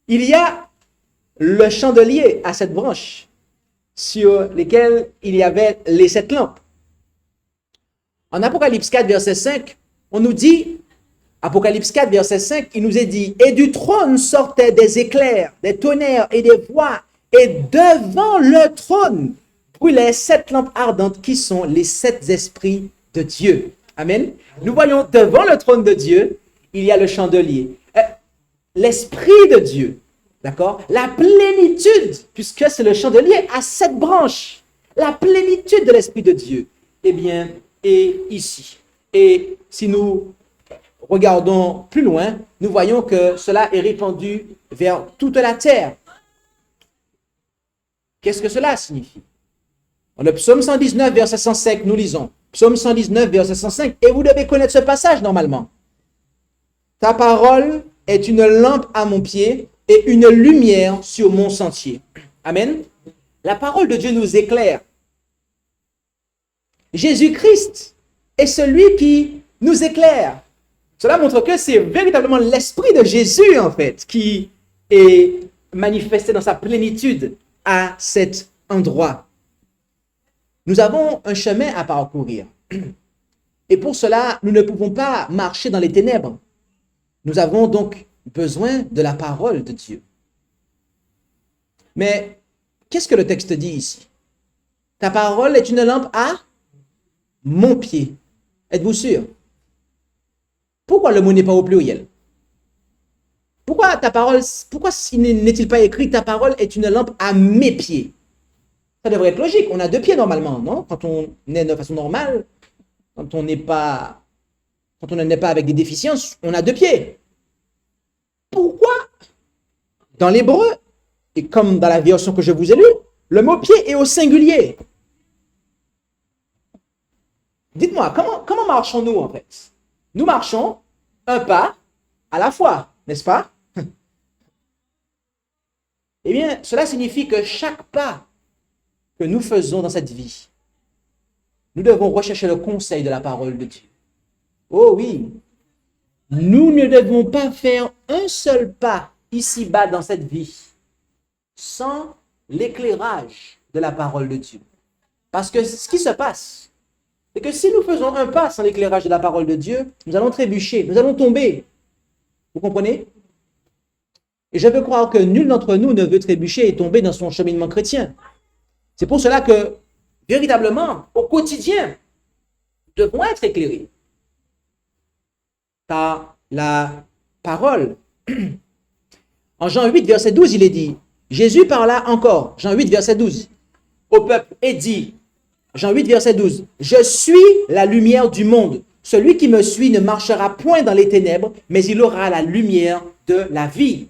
il y a le chandelier à 7 branches sur lesquelles il y avait les 7 lampes. En Apocalypse 4, verset 5, on nous dit, Apocalypse 4, verset 5, il nous est dit, « Et du trône sortaient des éclairs, des tonnerres et des voix, et devant le trône brûlaient 7 lampes ardentes qui sont les 7 esprits de Dieu. » Amen. Nous voyons devant le trône de Dieu, il y a le chandelier. L'esprit de Dieu, d'accord? La plénitude, puisque c'est le chandelier à 7 branches. La plénitude de l'esprit de Dieu, eh bien, est ici. Et si nous regardons plus loin, nous voyons que cela est répandu vers toute la terre. Qu'est-ce que cela signifie? Dans le psaume 119, verset 105, nous lisons. Psaume 119, verset 105, et vous devez connaître ce passage normalement. Ta parole est une lampe à mon pied et une lumière sur mon sentier. Amen. La parole de Dieu nous éclaire. Jésus-Christ est celui qui nous éclaire. Cela montre que c'est véritablement l'esprit de Jésus, en fait, qui est manifesté dans sa plénitude à cet endroit. Nous avons un chemin à parcourir. Et pour cela, nous ne pouvons pas marcher dans les ténèbres. Nous avons donc besoin de la parole de Dieu. Mais qu'est-ce que le texte dit ici? Ta parole est une lampe à mon pied. Êtes-vous sûr? Pourquoi le mot n'est pas au pluriel? Pourquoi n'est-il pas écrit ta parole est une lampe à mes pieds? Ça devrait être logique. On a 2 pieds normalement, non? Quand on est de façon normale, quand on n'en est pas avec des déficiences, on a 2 pieds. Pourquoi? Dans l'hébreu, et comme dans la version que je vous ai lue, le mot pied est au singulier. Dites-moi, comment marchons-nous en fait? Nous marchons un pas à la fois, n'est-ce pas? Eh bien, cela signifie que chaque pas que nous faisons dans cette vie, nous devons rechercher le conseil de la parole de Dieu. Oh oui, nous ne devons pas faire un seul pas ici-bas dans cette vie sans l'éclairage de la parole de Dieu. Parce que ce qui se passe, c'est que si nous faisons un pas sans l'éclairage de la parole de Dieu, nous allons trébucher, nous allons tomber. Vous comprenez? Et je veux croire que nul d'entre nous ne veut trébucher et tomber dans son cheminement chrétien. C'est pour cela que, véritablement, au quotidien, nous devons être éclairés par la parole. En Jean 8, verset 12, il est dit, Jésus parla encore, Jean 8, verset 12, au peuple et dit, Jean 8, verset 12, « Je suis la lumière du monde. Celui qui me suit ne marchera point dans les ténèbres, mais il aura la lumière de la vie. »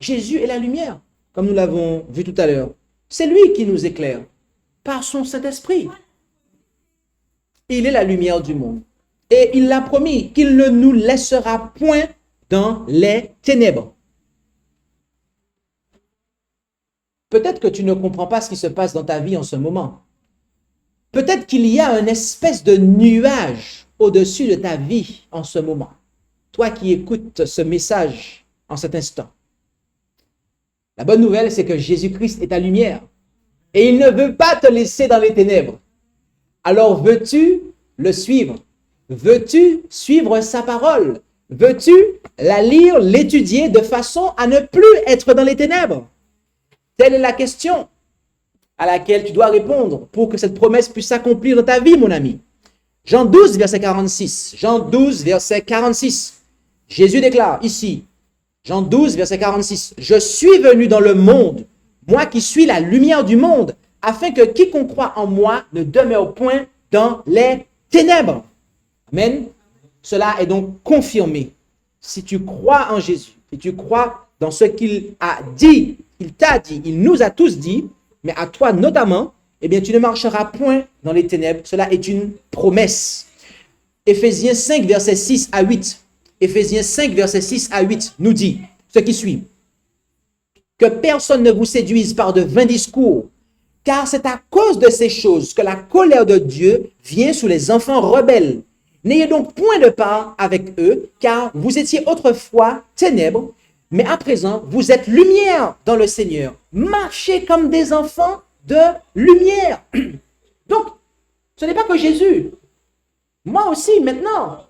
Jésus est la lumière, comme nous l'avons vu tout à l'heure. C'est lui qui nous éclaire par son Saint-Esprit. Il est la lumière du monde. Et il l'a promis qu'il ne nous laissera point dans les ténèbres. Peut-être que tu ne comprends pas ce qui se passe dans ta vie en ce moment. Peut-être qu'il y a une espèce de nuage au-dessus de ta vie en ce moment. Toi qui écoutes ce message en cet instant. La bonne nouvelle, c'est que Jésus-Christ est ta lumière. Et il ne veut pas te laisser dans les ténèbres. Alors veux-tu le suivre? Veux-tu suivre sa parole? Veux-tu la lire, l'étudier de façon à ne plus être dans les ténèbres? Telle est la question à laquelle tu dois répondre pour que cette promesse puisse s'accomplir dans ta vie, mon ami. Jean 12, verset 46. Jean 12, verset 46. Jésus déclare ici, Jean 12, verset 46, « Je suis venu dans le monde, moi qui suis la lumière du monde, afin que quiconque croit en moi ne demeure point dans les ténèbres. » Amen. Cela est donc confirmé. Si tu crois en Jésus, si tu crois dans ce qu'il a dit, il t'a dit, il nous a tous dit, mais à toi notamment, eh bien, tu ne marcheras point dans les ténèbres. Cela est une promesse. Éphésiens 5, verset 6 à 8. Éphésiens 5, verset 6 à 8 nous dit ce qui suit. Que personne ne vous séduise par de vains discours, car c'est à cause de ces choses que la colère de Dieu vient sur les enfants rebelles. N'ayez donc point de part avec eux, car vous étiez autrefois ténèbres, mais à présent, vous êtes lumière dans le Seigneur. Marchez comme des enfants de lumière. Donc, ce n'est pas que Jésus. Moi aussi, maintenant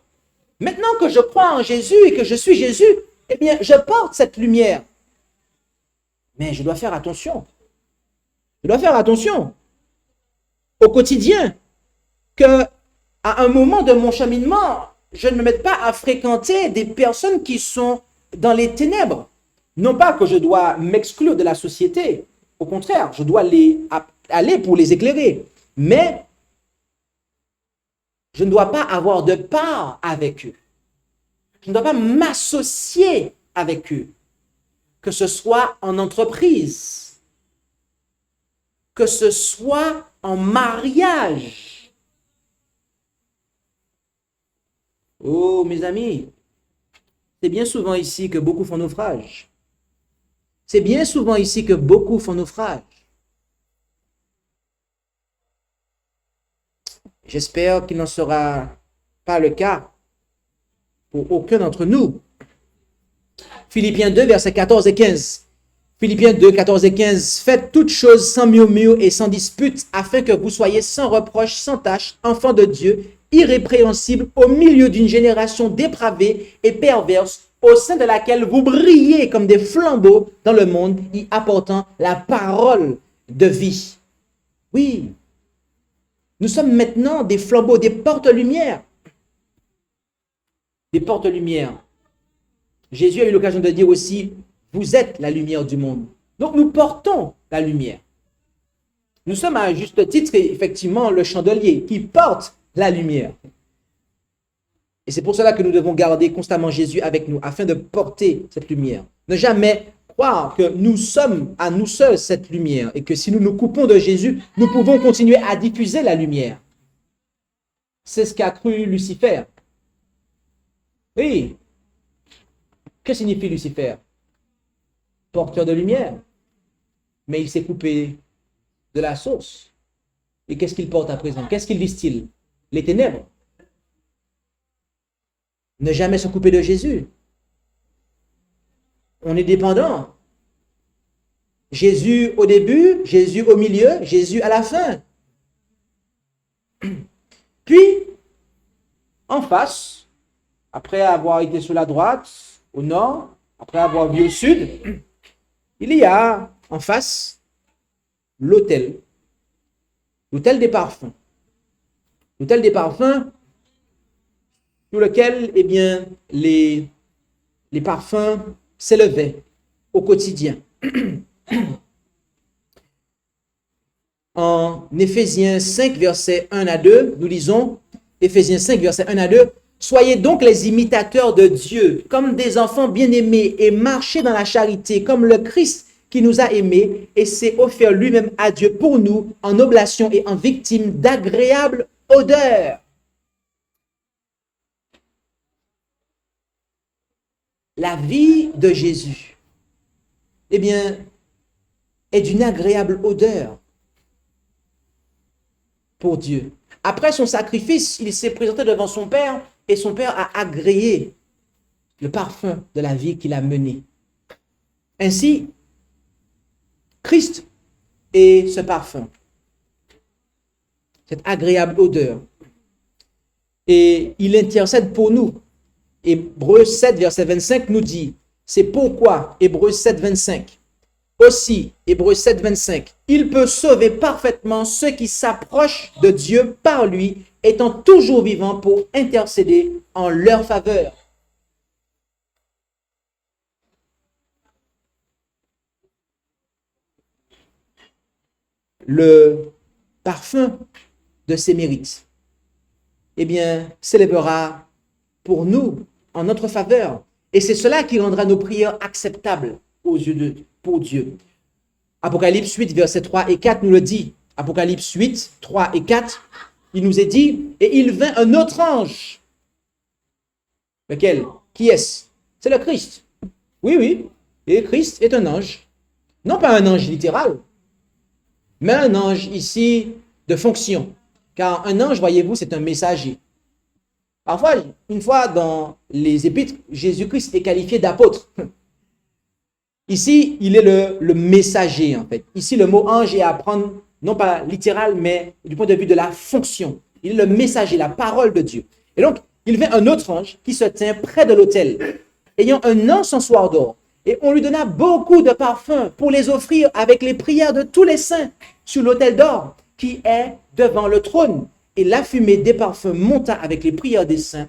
que je crois en Jésus et que je suis Jésus, eh bien, je porte cette lumière. Mais je dois faire attention. Je dois faire attention au quotidien que, à un moment de mon cheminement, je ne me mette pas à fréquenter des personnes qui sont dans les ténèbres. Non pas que je dois m'exclure de la société. Au contraire, je dois aller pour les éclairer. Mais je ne dois pas avoir de part avec eux. Je ne dois pas m'associer avec eux. Que ce soit en entreprise, que ce soit en mariage. Oh, mes amis, c'est bien souvent ici que beaucoup font naufrage. C'est bien souvent ici que beaucoup font naufrage. J'espère qu'il n'en sera pas le cas pour aucun d'entre nous. Philippiens 2, versets 14 et 15. Philippiens 2, 14 et 15. Faites toutes choses sans murmure et sans dispute, afin que vous soyez sans reproche, sans tache, enfants de Dieu, irrépréhensibles au milieu d'une génération dépravée et perverse, au sein de laquelle vous brillez comme des flambeaux dans le monde, y apportant la parole de vie. Oui, nous sommes maintenant des flambeaux, des porte-lumière. Des porte-lumière. Jésus a eu l'occasion de dire aussi, vous êtes la lumière du monde. Donc nous portons la lumière. Nous sommes à un juste titre, effectivement, le chandelier qui porte la lumière. Et c'est pour cela que nous devons garder constamment Jésus avec nous, afin de porter cette lumière. Ne jamais croire que nous sommes à nous seuls cette lumière, et que si nous nous coupons de Jésus, nous pouvons continuer à diffuser la lumière. C'est ce qu'a cru Lucifer. Oui. Que signifie Lucifer? Porteur de lumière. Mais il s'est coupé de la source. Et qu'est-ce qu'il porte à présent? Qu'est-ce qu'il distille? Les ténèbres. Ne jamais se couper de Jésus. On est dépendant. Jésus au début, Jésus au milieu, Jésus à la fin. Puis, en face, après avoir été sur la droite, au nord, après avoir vu au sud, il y a en face l'autel. L'autel des parfums. L'autel des parfums sur lequel, eh bien, les parfums s'élevaient au quotidien. En Éphésiens 5, versets 1 à 2, nous lisons, Éphésiens 5, versets 1 à 2, « Soyez donc les imitateurs de Dieu, comme des enfants bien-aimés, et marchez dans la charité, comme le Christ qui nous a aimés, et s'est offert lui-même à Dieu pour nous, en oblation et en victime d'agréable odeur. » La vie de Jésus, eh bien, est d'une agréable odeur pour Dieu. Après son sacrifice, il s'est présenté devant son Père et son Père a agréé le parfum de la vie qu'il a menée. Ainsi, Christ est ce parfum, cette agréable odeur. Et il intercède pour nous. Hébreux 7, verset 25 nous dit, c'est pourquoi, Hébreux 7, 25, aussi, Hébreux 7, 25, il peut sauver parfaitement ceux qui s'approchent de Dieu par lui, étant toujours vivant pour intercéder en leur faveur. Le parfum de ses mérites, eh bien, s'élèvera pour nous, en notre faveur. Et c'est cela qui rendra nos prières acceptables aux yeux pour Dieu. Apocalypse 8, versets 3 et 4 nous le dit. Apocalypse 8, 3 et 4, il nous est dit, et il vint un autre ange. Lequel? Qui est-ce? C'est le Christ. Oui, oui. Et Christ est un ange. Non pas un ange littéral, mais un ange ici de fonction. Car un ange, voyez-vous, c'est un messager. Parfois, une fois dans les épîtres, Jésus-Christ est qualifié d'apôtre. Ici, il est le messager, en fait. Ici, le mot ange est à prendre, non pas littéral, mais du point de vue de la fonction. Il est le messager, la parole de Dieu. Et donc, il vint un autre ange qui se tint près de l'autel, ayant un encensoir d'or. Et on lui donna beaucoup de parfums pour les offrir avec les prières de tous les saints sur l'autel d'or qui est devant le trône. Et la fumée des parfums monta avec les prières des saints.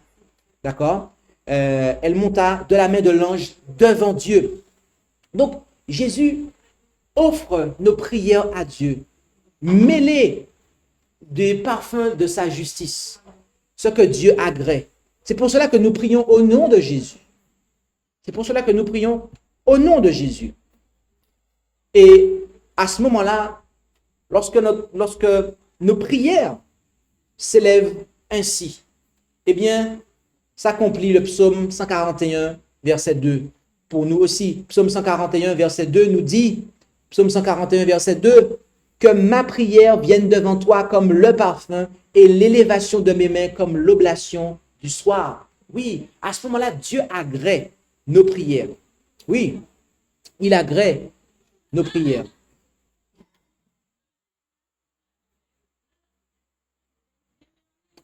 D'accord? Elle monta de la main de l'ange devant Dieu. Donc, Jésus offre nos prières à Dieu, mêlées des parfums de sa justice, ce que Dieu agrée. C'est pour cela que nous prions au nom de Jésus. C'est pour cela que nous prions au nom de Jésus. Et à ce moment-là, lorsque nos prières s'élèvent ainsi, eh bien, s'accomplit le psaume 141, verset 2. Pour nous aussi, psaume 141, verset 2 nous dit, psaume 141, verset 2, que ma prière vienne devant toi comme le parfum et l'élévation de mes mains comme l'oblation du soir. Oui, à ce moment-là, Dieu agrée nos prières. Oui, il agrée nos prières.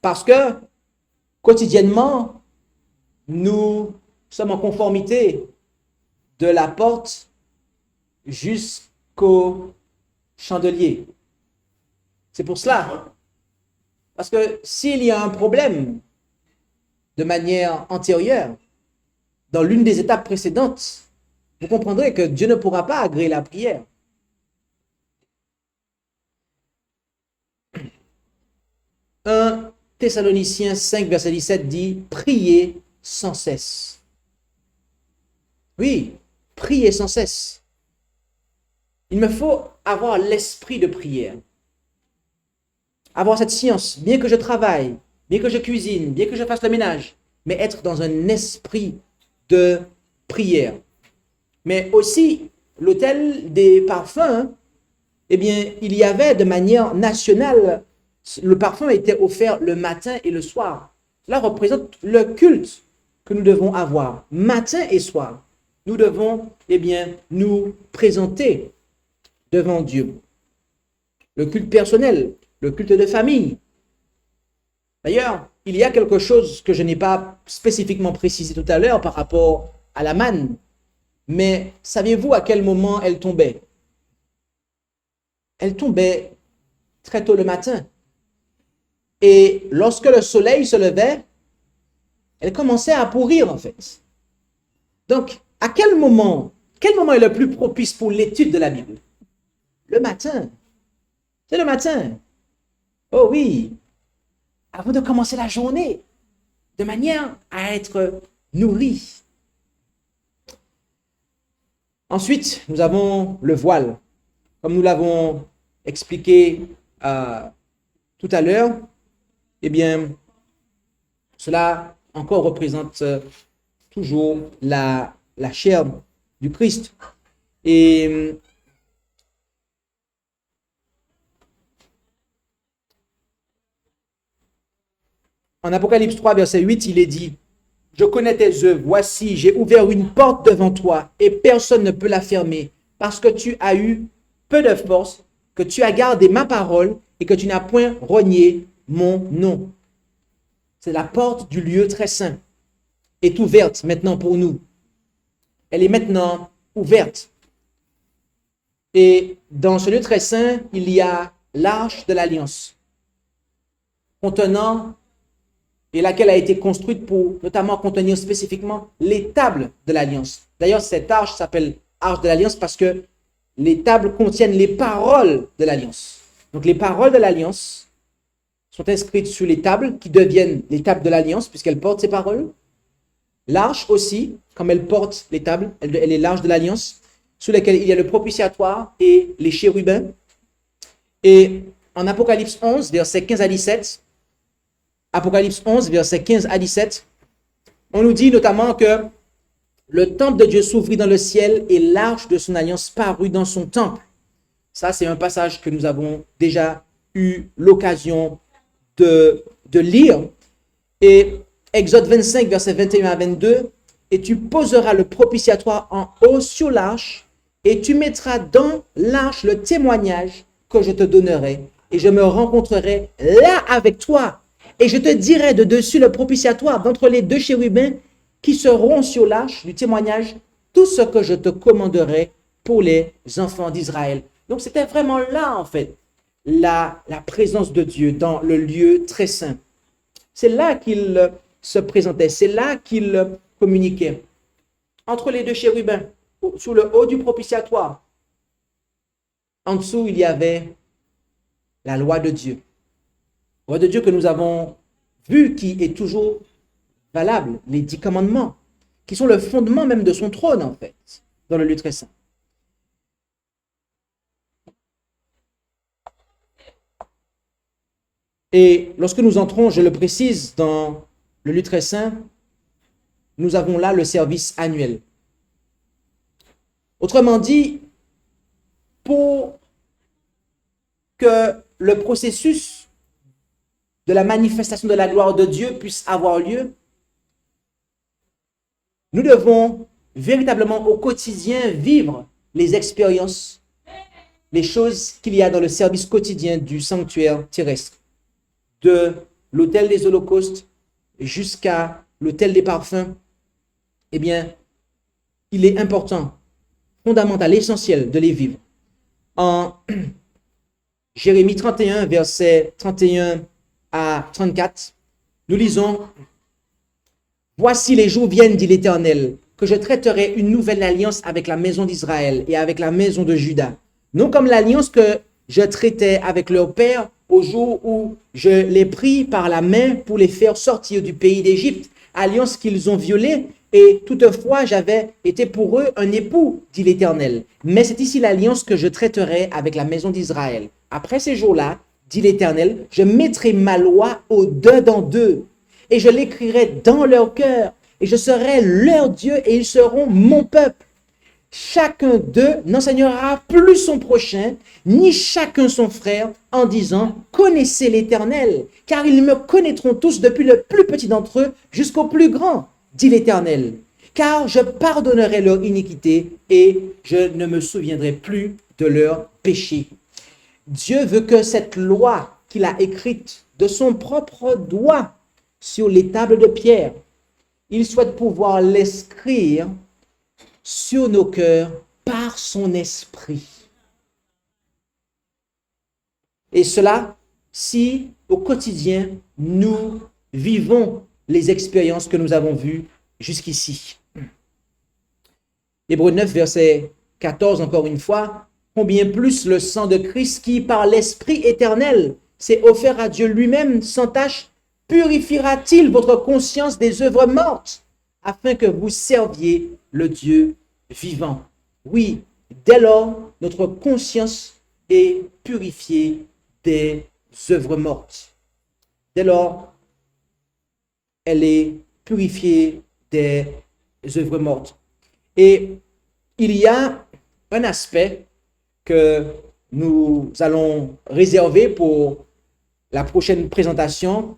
Parce que quotidiennement, nous sommes en conformité de la porte jusqu'au chandelier. C'est pour cela. Parce que s'il y a un problème de manière antérieure, dans l'une des étapes précédentes, vous comprendrez que Dieu ne pourra pas agréer la prière. 1 Thessaloniciens 5, verset 17 dit « Priez sans cesse ». Oui, priez sans cesse. Il me faut avoir l'esprit de prière. Avoir cette science, bien que je travaille, bien que je cuisine, bien que je fasse le ménage, mais être dans un esprit de prière. Mais aussi, l'autel des parfums, eh bien, il y avait de manière nationale, le parfum était offert le matin et le soir. Cela représente le culte que nous devons avoir, matin et soir. Nous devons, eh bien, nous présenter devant Dieu. Le culte personnel, le culte de famille. D'ailleurs, il y a quelque chose que je n'ai pas spécifiquement précisé tout à l'heure par rapport à la manne. Mais saviez-vous à quel moment elle tombait? Elle tombait très tôt le matin. Et lorsque le soleil se levait, elle commençait à pourrir en fait. Donc, à quel moment est le plus propice pour l'étude de la Bible? Le matin. C'est le matin. Oh oui, avant de commencer la journée, de manière à être nourri. Ensuite, nous avons le voile. Comme nous l'avons expliqué tout à l'heure, eh bien, cela encore représente toujours la chair du Christ. Et en Apocalypse 3, verset 8, il est dit « Je connais tes œuvres, voici, j'ai ouvert une porte devant toi, et personne ne peut la fermer, parce que tu as eu peu de force, que tu as gardé ma parole, et que tu n'as point renié mon nom. » C'est la porte du lieu très saint, est ouverte maintenant pour nous. Elle est maintenant ouverte. Et dans ce lieu très saint, il y a l'arche de l'alliance, contenant et laquelle a été construite pour notamment contenir spécifiquement les tables de l'alliance. D'ailleurs, cette arche s'appelle arche de l'alliance parce que les tables contiennent les paroles de l'alliance. Donc, les paroles de l'alliance sont inscrites sur les tables qui deviennent les tables de l'alliance puisqu'elles portent ces paroles. L'arche aussi, comme elle porte les tables, elle est l'arche de l'alliance sur laquelle il y a le propitiatoire et les chérubins. Et en Apocalypse 11, versets 15 à 17, Apocalypse 11, versets 15 à 17, on nous dit notamment que le temple de Dieu s'ouvrit dans le ciel et l'arche de son alliance parut dans son temple. Ça, c'est un passage que nous avons déjà eu l'occasion de lire. Et Exode 25, versets 21 à 22, « Et tu poseras le propitiatoire en haut sur l'arche, et tu mettras dans l'arche le témoignage que je te donnerai, et je me rencontrerai là avec toi. Et je te dirai de dessus le propitiatoire d'entre les deux chérubins qui seront sur l'arche du témoignage, tout ce que je te commanderai pour les enfants d'Israël. » Donc, c'était vraiment là, en fait, la présence de Dieu dans le lieu très saint. C'est là qu'il se présentait, c'est là qu'il communiquait. Entre les deux chérubins, sous le haut du propitiatoire, en dessous, il y avait la loi de Dieu. La loi de Dieu que nous avons vue, qui est toujours valable, les 10 commandements, qui sont le fondement même de son trône, en fait, dans le lieu très saint. Et lorsque nous entrons, je le précise, dans le lieu très saint, nous avons là le service annuel. Autrement dit, pour que le processus de la manifestation de la gloire de Dieu puisse avoir lieu, nous devons véritablement au quotidien vivre les expériences les choses qu'il y a dans le service quotidien du sanctuaire terrestre, de l'autel des holocaustes jusqu'à l'autel des parfums, eh bien, il est important, fondamental, essentiel de les vivre. En Jérémie 31, versets 31 à 34, nous lisons: Voici les jours viennent, dit l'Éternel, que je traiterai une nouvelle alliance avec la maison d'Israël et avec la maison de Juda. Non comme l'alliance que je traitais avec leur père au jour où je les pris par la main pour les faire sortir du pays d'Égypte, alliance qu'ils ont violée, et toutefois j'avais été pour eux un époux, dit l'Éternel. Mais c'est ici l'alliance que je traiterai avec la maison d'Israël. Après ces jours-là, dit l'Éternel, je mettrai ma loi au-dedans d'eux, et je l'écrirai dans leur cœur, et je serai leur Dieu, et ils seront mon peuple. Chacun d'eux n'enseignera plus son prochain, ni chacun son frère, en disant: connaissez l'Éternel, car ils me connaîtront tous, depuis le plus petit d'entre eux jusqu'au plus grand, dit l'Éternel. Car je pardonnerai leur iniquité, et je ne me souviendrai plus de leurs péchés. Dieu veut que cette loi qu'il a écrite de son propre doigt sur les tables de pierre, il souhaite pouvoir l'écrire sur nos cœurs par son esprit. Et cela, si au quotidien, nous vivons les expériences que nous avons vues jusqu'ici. Hébreux 9, verset 14, encore une fois: combien plus le sang de Christ qui, par l'Esprit éternel, s'est offert à Dieu lui-même sans tache, purifiera-t-il votre conscience des œuvres mortes, afin que vous serviez le Dieu vivant. Oui, dès lors, notre conscience est purifiée des œuvres mortes. Dès lors, elle est purifiée des œuvres mortes. Et il y a un aspect que nous allons réserver pour la prochaine présentation.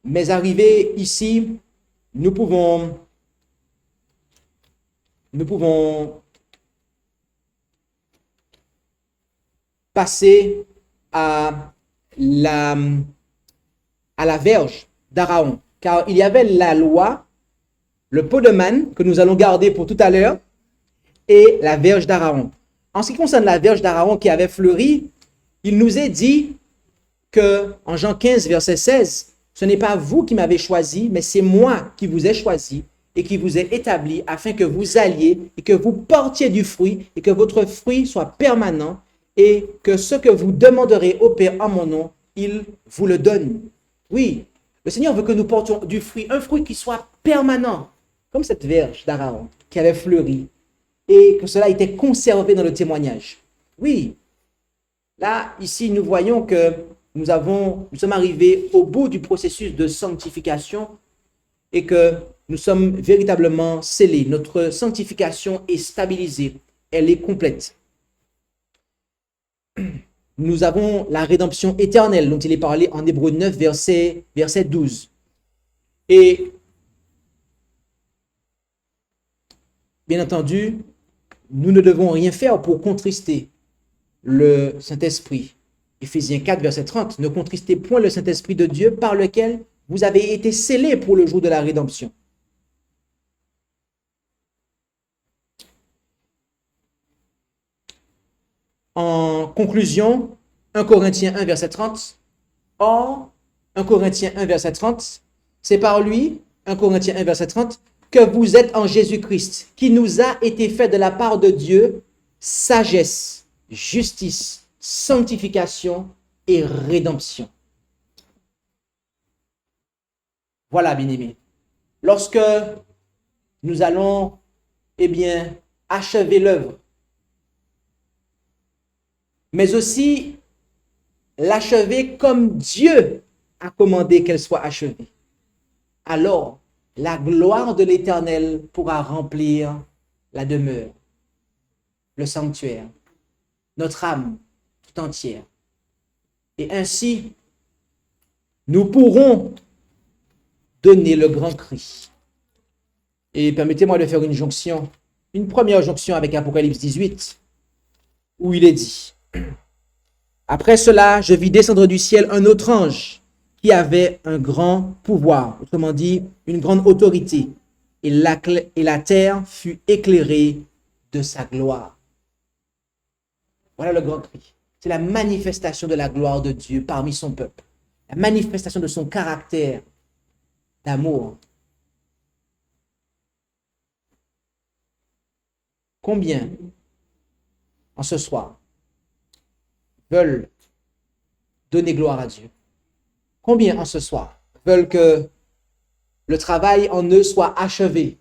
Mais arrivé ici, nous pouvons passer à la verge d'Aaron, car il y avait la loi, le pot de manne que nous allons garder pour tout à l'heure, et la verge d'Aaron. En ce qui concerne la verge d'Aaron qui avait fleuri, il nous est dit que en Jean 15, verset 16, ce n'est pas vous qui m'avez choisi, mais c'est moi qui vous ai choisi et qui vous ai établi afin que vous alliez et que vous portiez du fruit et que votre fruit soit permanent et que ce que vous demanderez au Père en mon nom, il vous le donne. Oui, le Seigneur veut que nous portions du fruit, un fruit qui soit permanent, comme cette verge d'Aaron qui avait fleuri et que cela était conservé dans le témoignage. Oui, là, ici, nous voyons que nous sommes arrivés au bout du processus de sanctification et que nous sommes véritablement scellés. Notre sanctification est stabilisée, elle est complète. Nous avons la rédemption éternelle dont il est parlé en Hébreux 9, verset 12. Et bien entendu, nous ne devons rien faire pour contrister le Saint-Esprit. Éphésiens 4, verset 30, ne contristez point le Saint-Esprit de Dieu par lequel vous avez été scellés pour le jour de la rédemption. En conclusion, 1 Corinthiens 1, verset 30, or, 1 Corinthiens 1, verset 30, c'est par lui, 1 Corinthiens 1, verset 30, que vous êtes en Jésus-Christ, qui nous a été fait de la part de Dieu sagesse, justice, sanctification et rédemption. Voilà, bien-aimés. Lorsque nous allons, achever l'œuvre, mais aussi l'achever comme Dieu a commandé qu'elle soit achevée, alors la gloire de l'Éternel pourra remplir la demeure, le sanctuaire, notre âme tout entière. Et ainsi, nous pourrons donner le grand cri. Et permettez-moi de faire une jonction. une première jonction avec Apocalypse 18, où il est dit, « Après cela, je vis descendre du ciel un autre ange qui avait un grand pouvoir, autrement dit, une grande autorité, et la terre fut éclairée de sa gloire. » Voilà le grand cri. C'est la manifestation de la gloire de Dieu parmi son peuple, la manifestation de son caractère d'amour. Combien, en ce soir, veulent donner gloire à Dieu? Combien, en ce soir, veulent que le travail en eux soit achevé?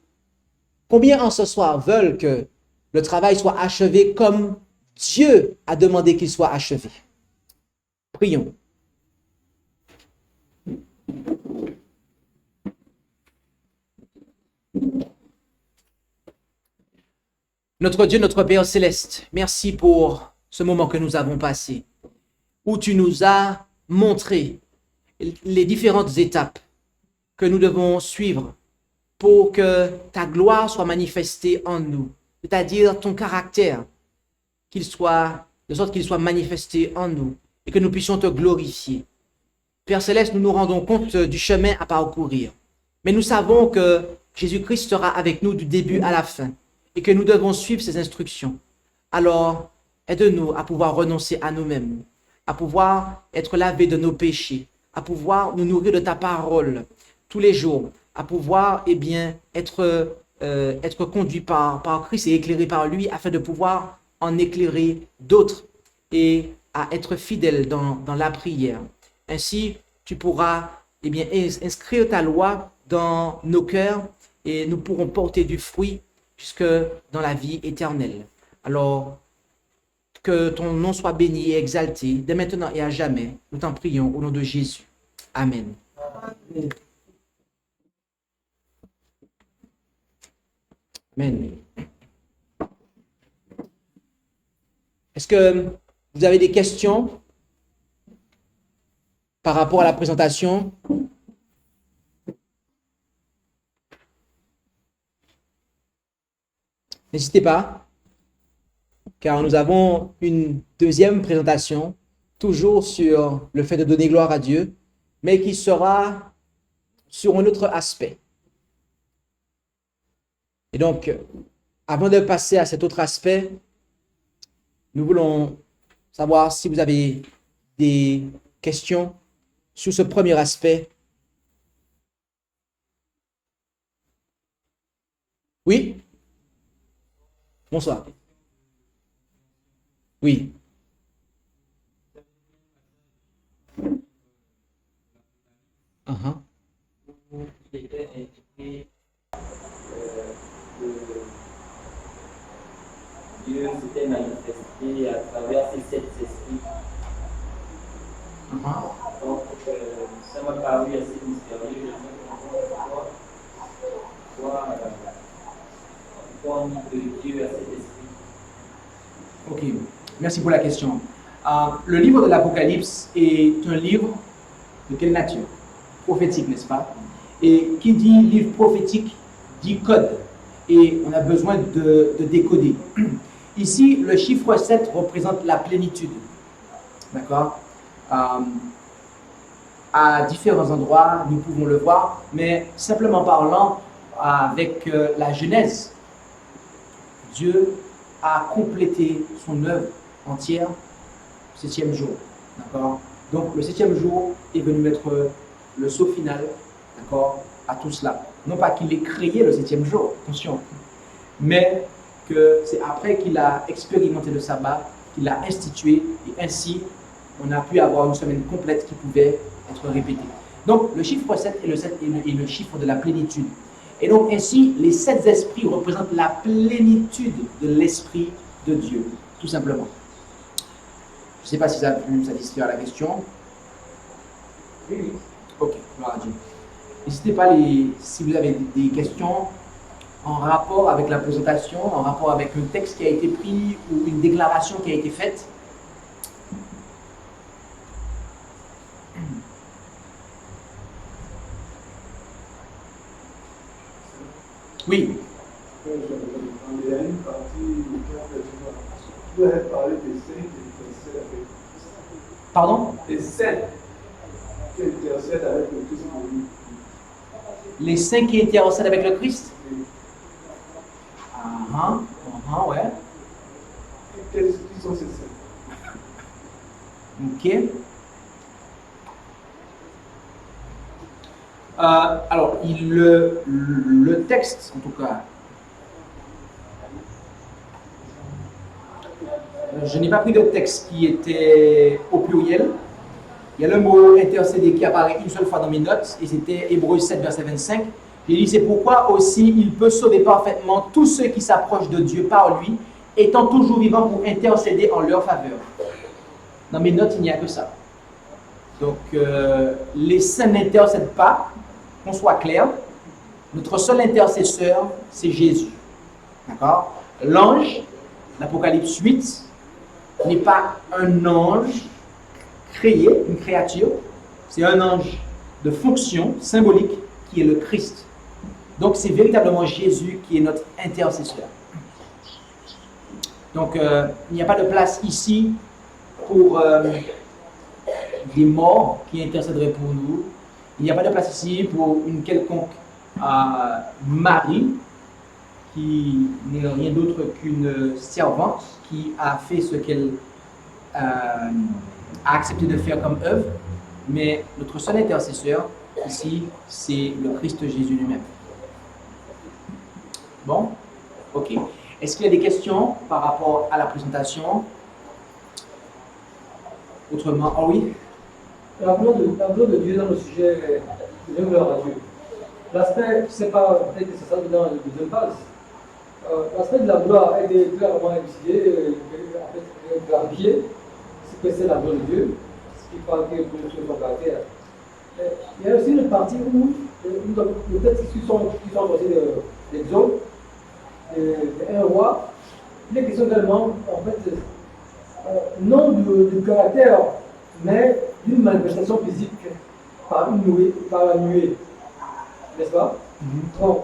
Combien, en ce soir, veulent que le travail soit achevé comme Dieu a demandé qu'il soit achevé? Prions. Notre Dieu, notre Père céleste, merci pour ce moment que nous avons passé, où tu nous as montré les différentes étapes que nous devons suivre pour que ta gloire soit manifestée en nous, c'est-à-dire ton caractère, de sorte qu'il soit manifesté en nous et que nous puissions te glorifier. Père céleste, nous nous rendons compte du chemin à parcourir, mais nous savons que Jésus-Christ sera avec nous du début à la fin et que nous devons suivre ses instructions. Alors, aide-nous à pouvoir renoncer à nous-mêmes, à pouvoir être lavés de nos péchés, à pouvoir nous nourrir de ta parole tous les jours, à pouvoir être conduit par Christ et éclairé par lui afin de pouvoir en éclairer d'autres et à être fidèle dans la prière. Ainsi, tu pourras inscrire ta loi dans nos cœurs et nous pourrons porter du fruit jusque dans la vie éternelle. Alors, que ton nom soit béni et exalté dès maintenant et à jamais. Nous t'en prions au nom de Jésus. Amen. Amen. Est-ce que vous avez des questions par rapport à la présentation? N'hésitez pas, car nous avons une deuxième présentation, toujours sur le fait de donner gloire à Dieu, mais qui sera sur un autre aspect. Et donc, avant de passer à cet autre aspect, nous voulons savoir si vous avez des questions sur ce premier aspect. Oui? Bonsoir. Oui. Uh-huh. Dieu s'était manifesté à travers ces sept esprits. Donc, ça m'a paru assez mystérieux. Pourquoi on dit que Dieu a cet esprit? Ok, merci pour la question. Le livre de l'Apocalypse est un livre de quelle nature? Prophétique, n'est-ce pas? Et qui dit livre prophétique dit code. Et on a besoin de décoder. Ici, le chiffre 7 représente la plénitude. D'accord? À différents endroits, nous pouvons le voir, mais simplement parlant, avec la Genèse, Dieu a complété son œuvre entière le 7e jour. D'accord? Donc, le 7e jour est venu mettre le saut final, d'accord, à tout cela. Non pas qu'il ait créé le 7e jour, attention, mais que c'est après qu'il a expérimenté le sabbat, qu'il l'a institué, et ainsi, on a pu avoir une semaine complète qui pouvait être répétée. Donc, le chiffre 7 est le chiffre de la plénitude. Et donc, ainsi, les 7 esprits représentent la plénitude de l'esprit de Dieu, tout simplement. Je ne sais pas si ça a pu satisfaire la question. Oui. Ok, gloire à Dieu. N'hésitez pas si vous avez des questions en rapport avec la présentation, en rapport avec un texte qui a été pris ou une déclaration qui a été faite. Oui. Il y a une partie qui a fait tu dois parler des saints qui intercèdent avec Christ. Pardon? Les saints qui intercèdent avec le Christ pour lui. Les saints qui intercèdent avec le Christ? Oui. Ouais. Qui sont ces saints? Ok. Alors, le texte, en tout cas, je n'ai pas pris de texte qui était au pluriel. Il y a le mot intercéder qui apparaît une seule fois dans mes notes, et c'était Hébreux 7, verset 25. J'ai dit, c'est pourquoi aussi il peut sauver parfaitement tous ceux qui s'approchent de Dieu par lui, étant toujours vivants pour intercéder en leur faveur. Dans mes notes, il n'y a que ça. Donc, les saints n'intercèdent pas, qu'on soit clair. Notre seul intercesseur, c'est Jésus. D'accord? L'ange, l'Apocalypse 8, n'est pas un ange créé, une créature. C'est un ange de fonction symbolique qui est le Christ. Donc, c'est véritablement Jésus qui est notre intercesseur. Donc, il n'y a pas de place ici pour des morts qui intercéderaient pour nous. Il n'y a pas de place ici pour une quelconque Marie qui n'est rien d'autre qu'une servante qui a fait ce qu'elle a accepté de faire comme œuvre. Mais notre seul intercesseur ici, c'est le Christ Jésus lui-même. Bon? Ok. Est-ce qu'il y a des questions par rapport à la présentation? Autrement, ah oui? La gloire de Dieu dans le sujet de gloire à Dieu. L'aspect, c'est pas peut-être que c'est ça dans la deuxième phase. L'aspect de la gloire est clairement élucidé, clarifié, ce que c'est la gloire de Dieu, ce qui parle de son caractère. Il y a aussi une partie où le texte qui sont sortis d'Exode, un roi, il est question également, en fait, non du caractère, mais d'une manifestation physique par la nuée, n'est-ce pas? Donc,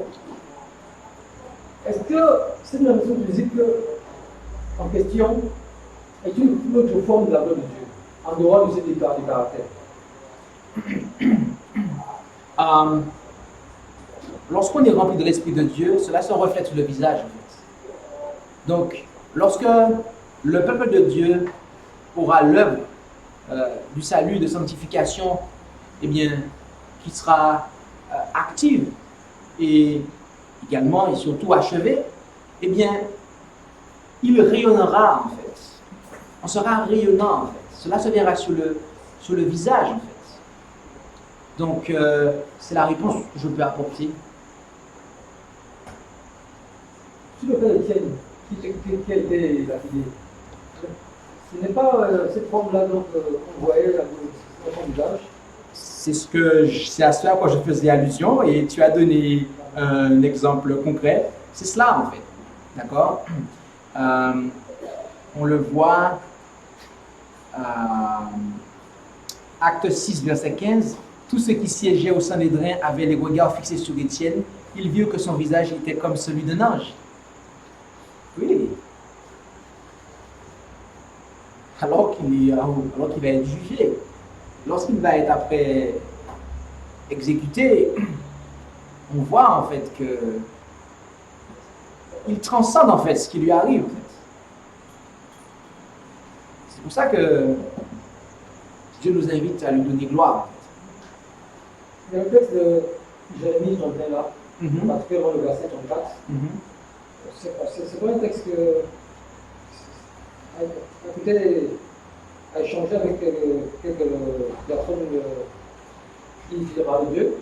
est-ce que cette manifestation physique en question est une autre forme de la gloire de Dieu, en dehors de cet écart du caractère? Lorsqu'on est rempli de l'Esprit de Dieu, cela se reflète sur le visage, en fait. Donc, lorsque le peuple de Dieu aura l'œuvre du salut, de sanctification, eh bien, qui sera active et également et surtout achevée, eh bien, il rayonnera, en fait. On sera rayonnant, en fait. Cela se verra sur le visage, en fait. Donc, c'est la réponse que je peux apporter. Sur le cas d'Étienne, qui a été lapidé, ce n'est pas cette forme-là qu'on voyait dans son visage. C'est à cela à quoi je faisais allusion et tu as donné un exemple concret. C'est cela, en fait. D'accord? On le voit Acte 6, verset 15. Tous ceux qui siégeaient au Sanhédrin avaient les regards fixés sur Étienne. Ils virent que son visage était comme celui d'un ange. Oui. Alors qu'il va être jugé. Lorsqu'il va être après exécuté, on voit en fait que il transcende en fait ce qui lui arrive. En fait. C'est pour ça que Dieu nous invite à lui donner gloire. En fait. Il y a le texte de Jérémie, j'en viens là, particulièrement le verset 34. C'est pas un texte que à échanger avec quelques personnes qui parlent de Dieu.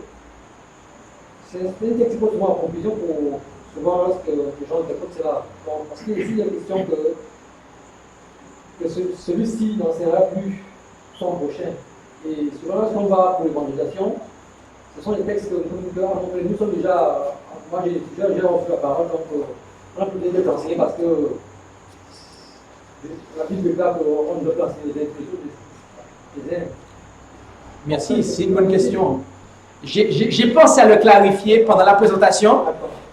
C'est un texte qui pose souvent en conclusion pour souvent lorsque les gens interprètent cela. Bon, parce qu'ici, il y a question que celui-ci n'enseignera plus son prochain. Et souvent, lorsqu'on va pour l'évangélisation, ce sont des textes que nous sommes déjà. Moi, j'ai reçu la parole, donc on a peut-être d'être enseigné parce que la Bible déclare qu'on ne doit pas enseigner les uns. Merci, c'est une bonne question. J'ai pensé à le clarifier pendant la présentation,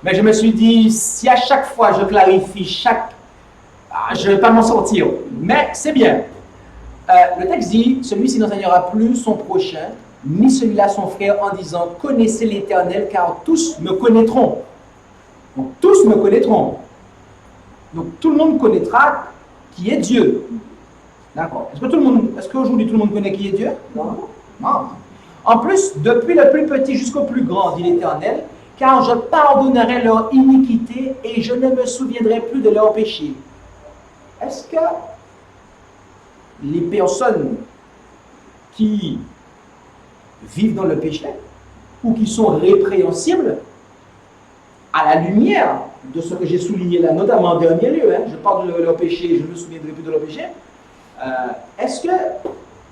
Mais je me suis dit, si à chaque fois je clarifie je ne vais pas m'en sortir. Mais c'est bien. Le texte dit, celui-ci n'enseignera plus son prochain, ni celui-là son frère, en disant, connaissez l'Éternel, car tous me connaîtront. Donc tous me connaîtront. Donc tout le monde connaîtra qui est Dieu. D'accord. Est-ce qu'aujourd'hui tout le monde connaît qui est Dieu? Non. Non. En plus, depuis le plus petit jusqu'au plus grand, dit l'Éternel, car je pardonnerai leur iniquité et je ne me souviendrai plus de leurs péchés. Est-ce que les personnes qui vivent dans le péché ou qui sont répréhensibles, à la lumière de ce que j'ai souligné là, notamment en dernier lieu, je parle de leur péché, je ne me souviendrai plus de leur péché, est-ce que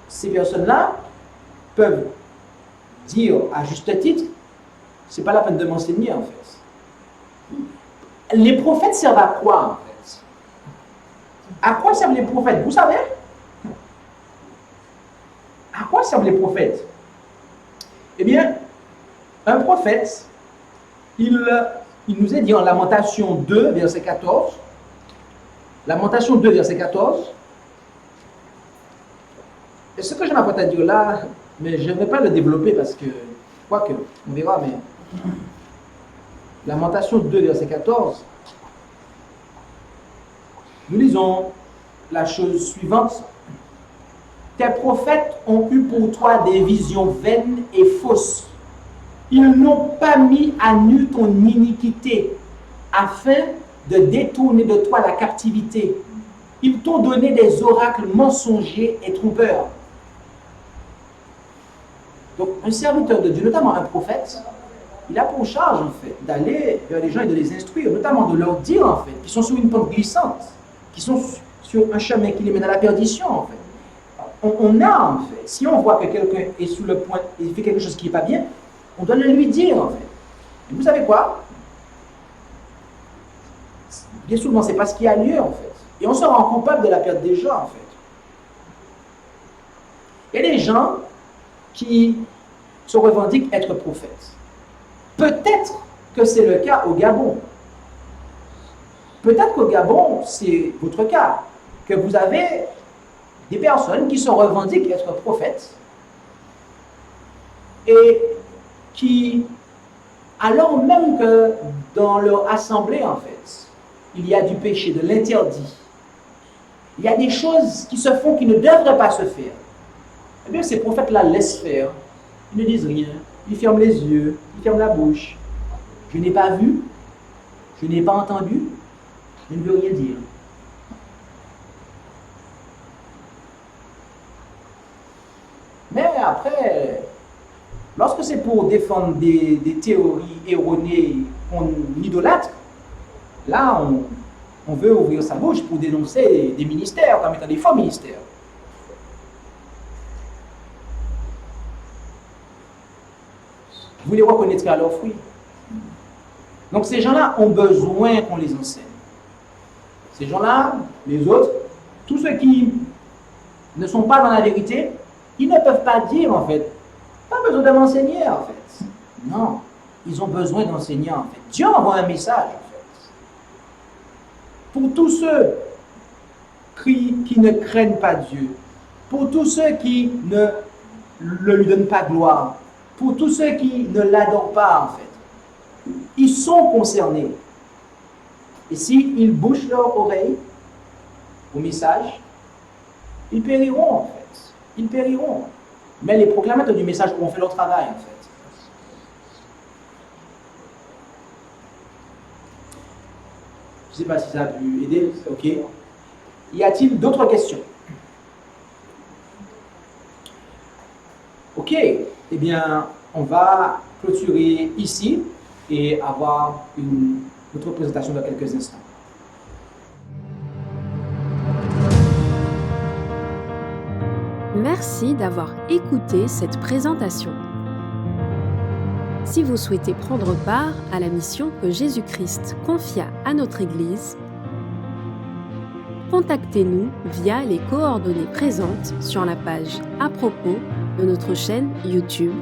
ces personnes-là peuvent dire à juste titre, c'est pas la peine de m'enseigner en fait? Les prophètes servent à quoi en fait? À quoi servent les prophètes? Vous savez? À quoi servent les prophètes? Eh bien, un prophète, il nous est dit en Lamentation 2, verset 14, Lamentation 2, verset 14, et ce que je m'apprête à dire là, mais je ne vais pas le développer parce que, quoique, on verra, mais Lamentation 2, verset 14, nous lisons la chose suivante. Tes prophètes ont eu pour toi des visions vaines et fausses. Ils n'ont pas mis à nu ton iniquité afin de détourner de toi la captivité. Ils t'ont donné des oracles mensongers et trompeurs. Donc, un serviteur de Dieu, notamment un prophète, il a pour charge, en fait, d'aller vers les gens et de les instruire, notamment de leur dire, en fait, qu'ils sont sur une pente glissante, qu'ils sont sur un chemin qui les mène à la perdition, en fait. On a, en fait, si on voit que quelqu'un est sous le point, il fait quelque chose qui n'est pas bien, on doit le lui dire, en fait. Et vous savez quoi? Bien souvent, ce n'est pas ce qui a lieu, en fait. Et on se rend coupable de la perte des gens, en fait. Il y a des gens qui se revendiquent être prophètes. Peut-être que c'est le cas au Gabon. Peut-être qu'au Gabon, c'est votre cas, que vous avez des personnes qui se revendiquent être prophètes et qui, alors même que dans leur assemblée, en fait, il y a du péché, de l'interdit, il y a des choses qui se font qui ne devraient pas se faire, eh bien, ces prophètes-là laissent faire. Ils ne disent rien. Ils ferment les yeux. Ils ferment la bouche. Je n'ai pas vu. Je n'ai pas entendu. Je ne veux rien dire. Mais après, lorsque c'est pour défendre des théories erronées qu'on idolâtre, là, on veut ouvrir sa bouche pour dénoncer des ministères comme étant des faux ministères. Vous les reconnaîtrez à leurs fruits. Donc ces gens-là ont besoin qu'on les enseigne. Ces gens-là, les autres, tous ceux qui ne sont pas dans la vérité, ils ne peuvent pas dire en fait, pas besoin de m'enseigner en fait. Non, ils ont besoin d'enseigner en fait. Dieu envoie un message en fait. Pour tous ceux qui ne craignent pas Dieu, pour tous ceux qui ne lui donnent pas gloire, pour tous ceux qui ne l'adorent pas, en fait, ils sont concernés. Et s'ils bouchent leur oreille au message, ils périront, en fait. Ils périront. Mais les proclamateurs du message auront fait leur travail, en fait. Je ne sais pas si ça a pu aider. Ok. Y a-t-il d'autres questions? Ok. Eh bien, on va clôturer ici et avoir une autre présentation dans quelques instants. Merci d'avoir écouté cette présentation. Si vous souhaitez prendre part à la mission que Jésus-Christ confia à notre Église, contactez-nous via les coordonnées présentes sur la page à propos de notre chaîne YouTube.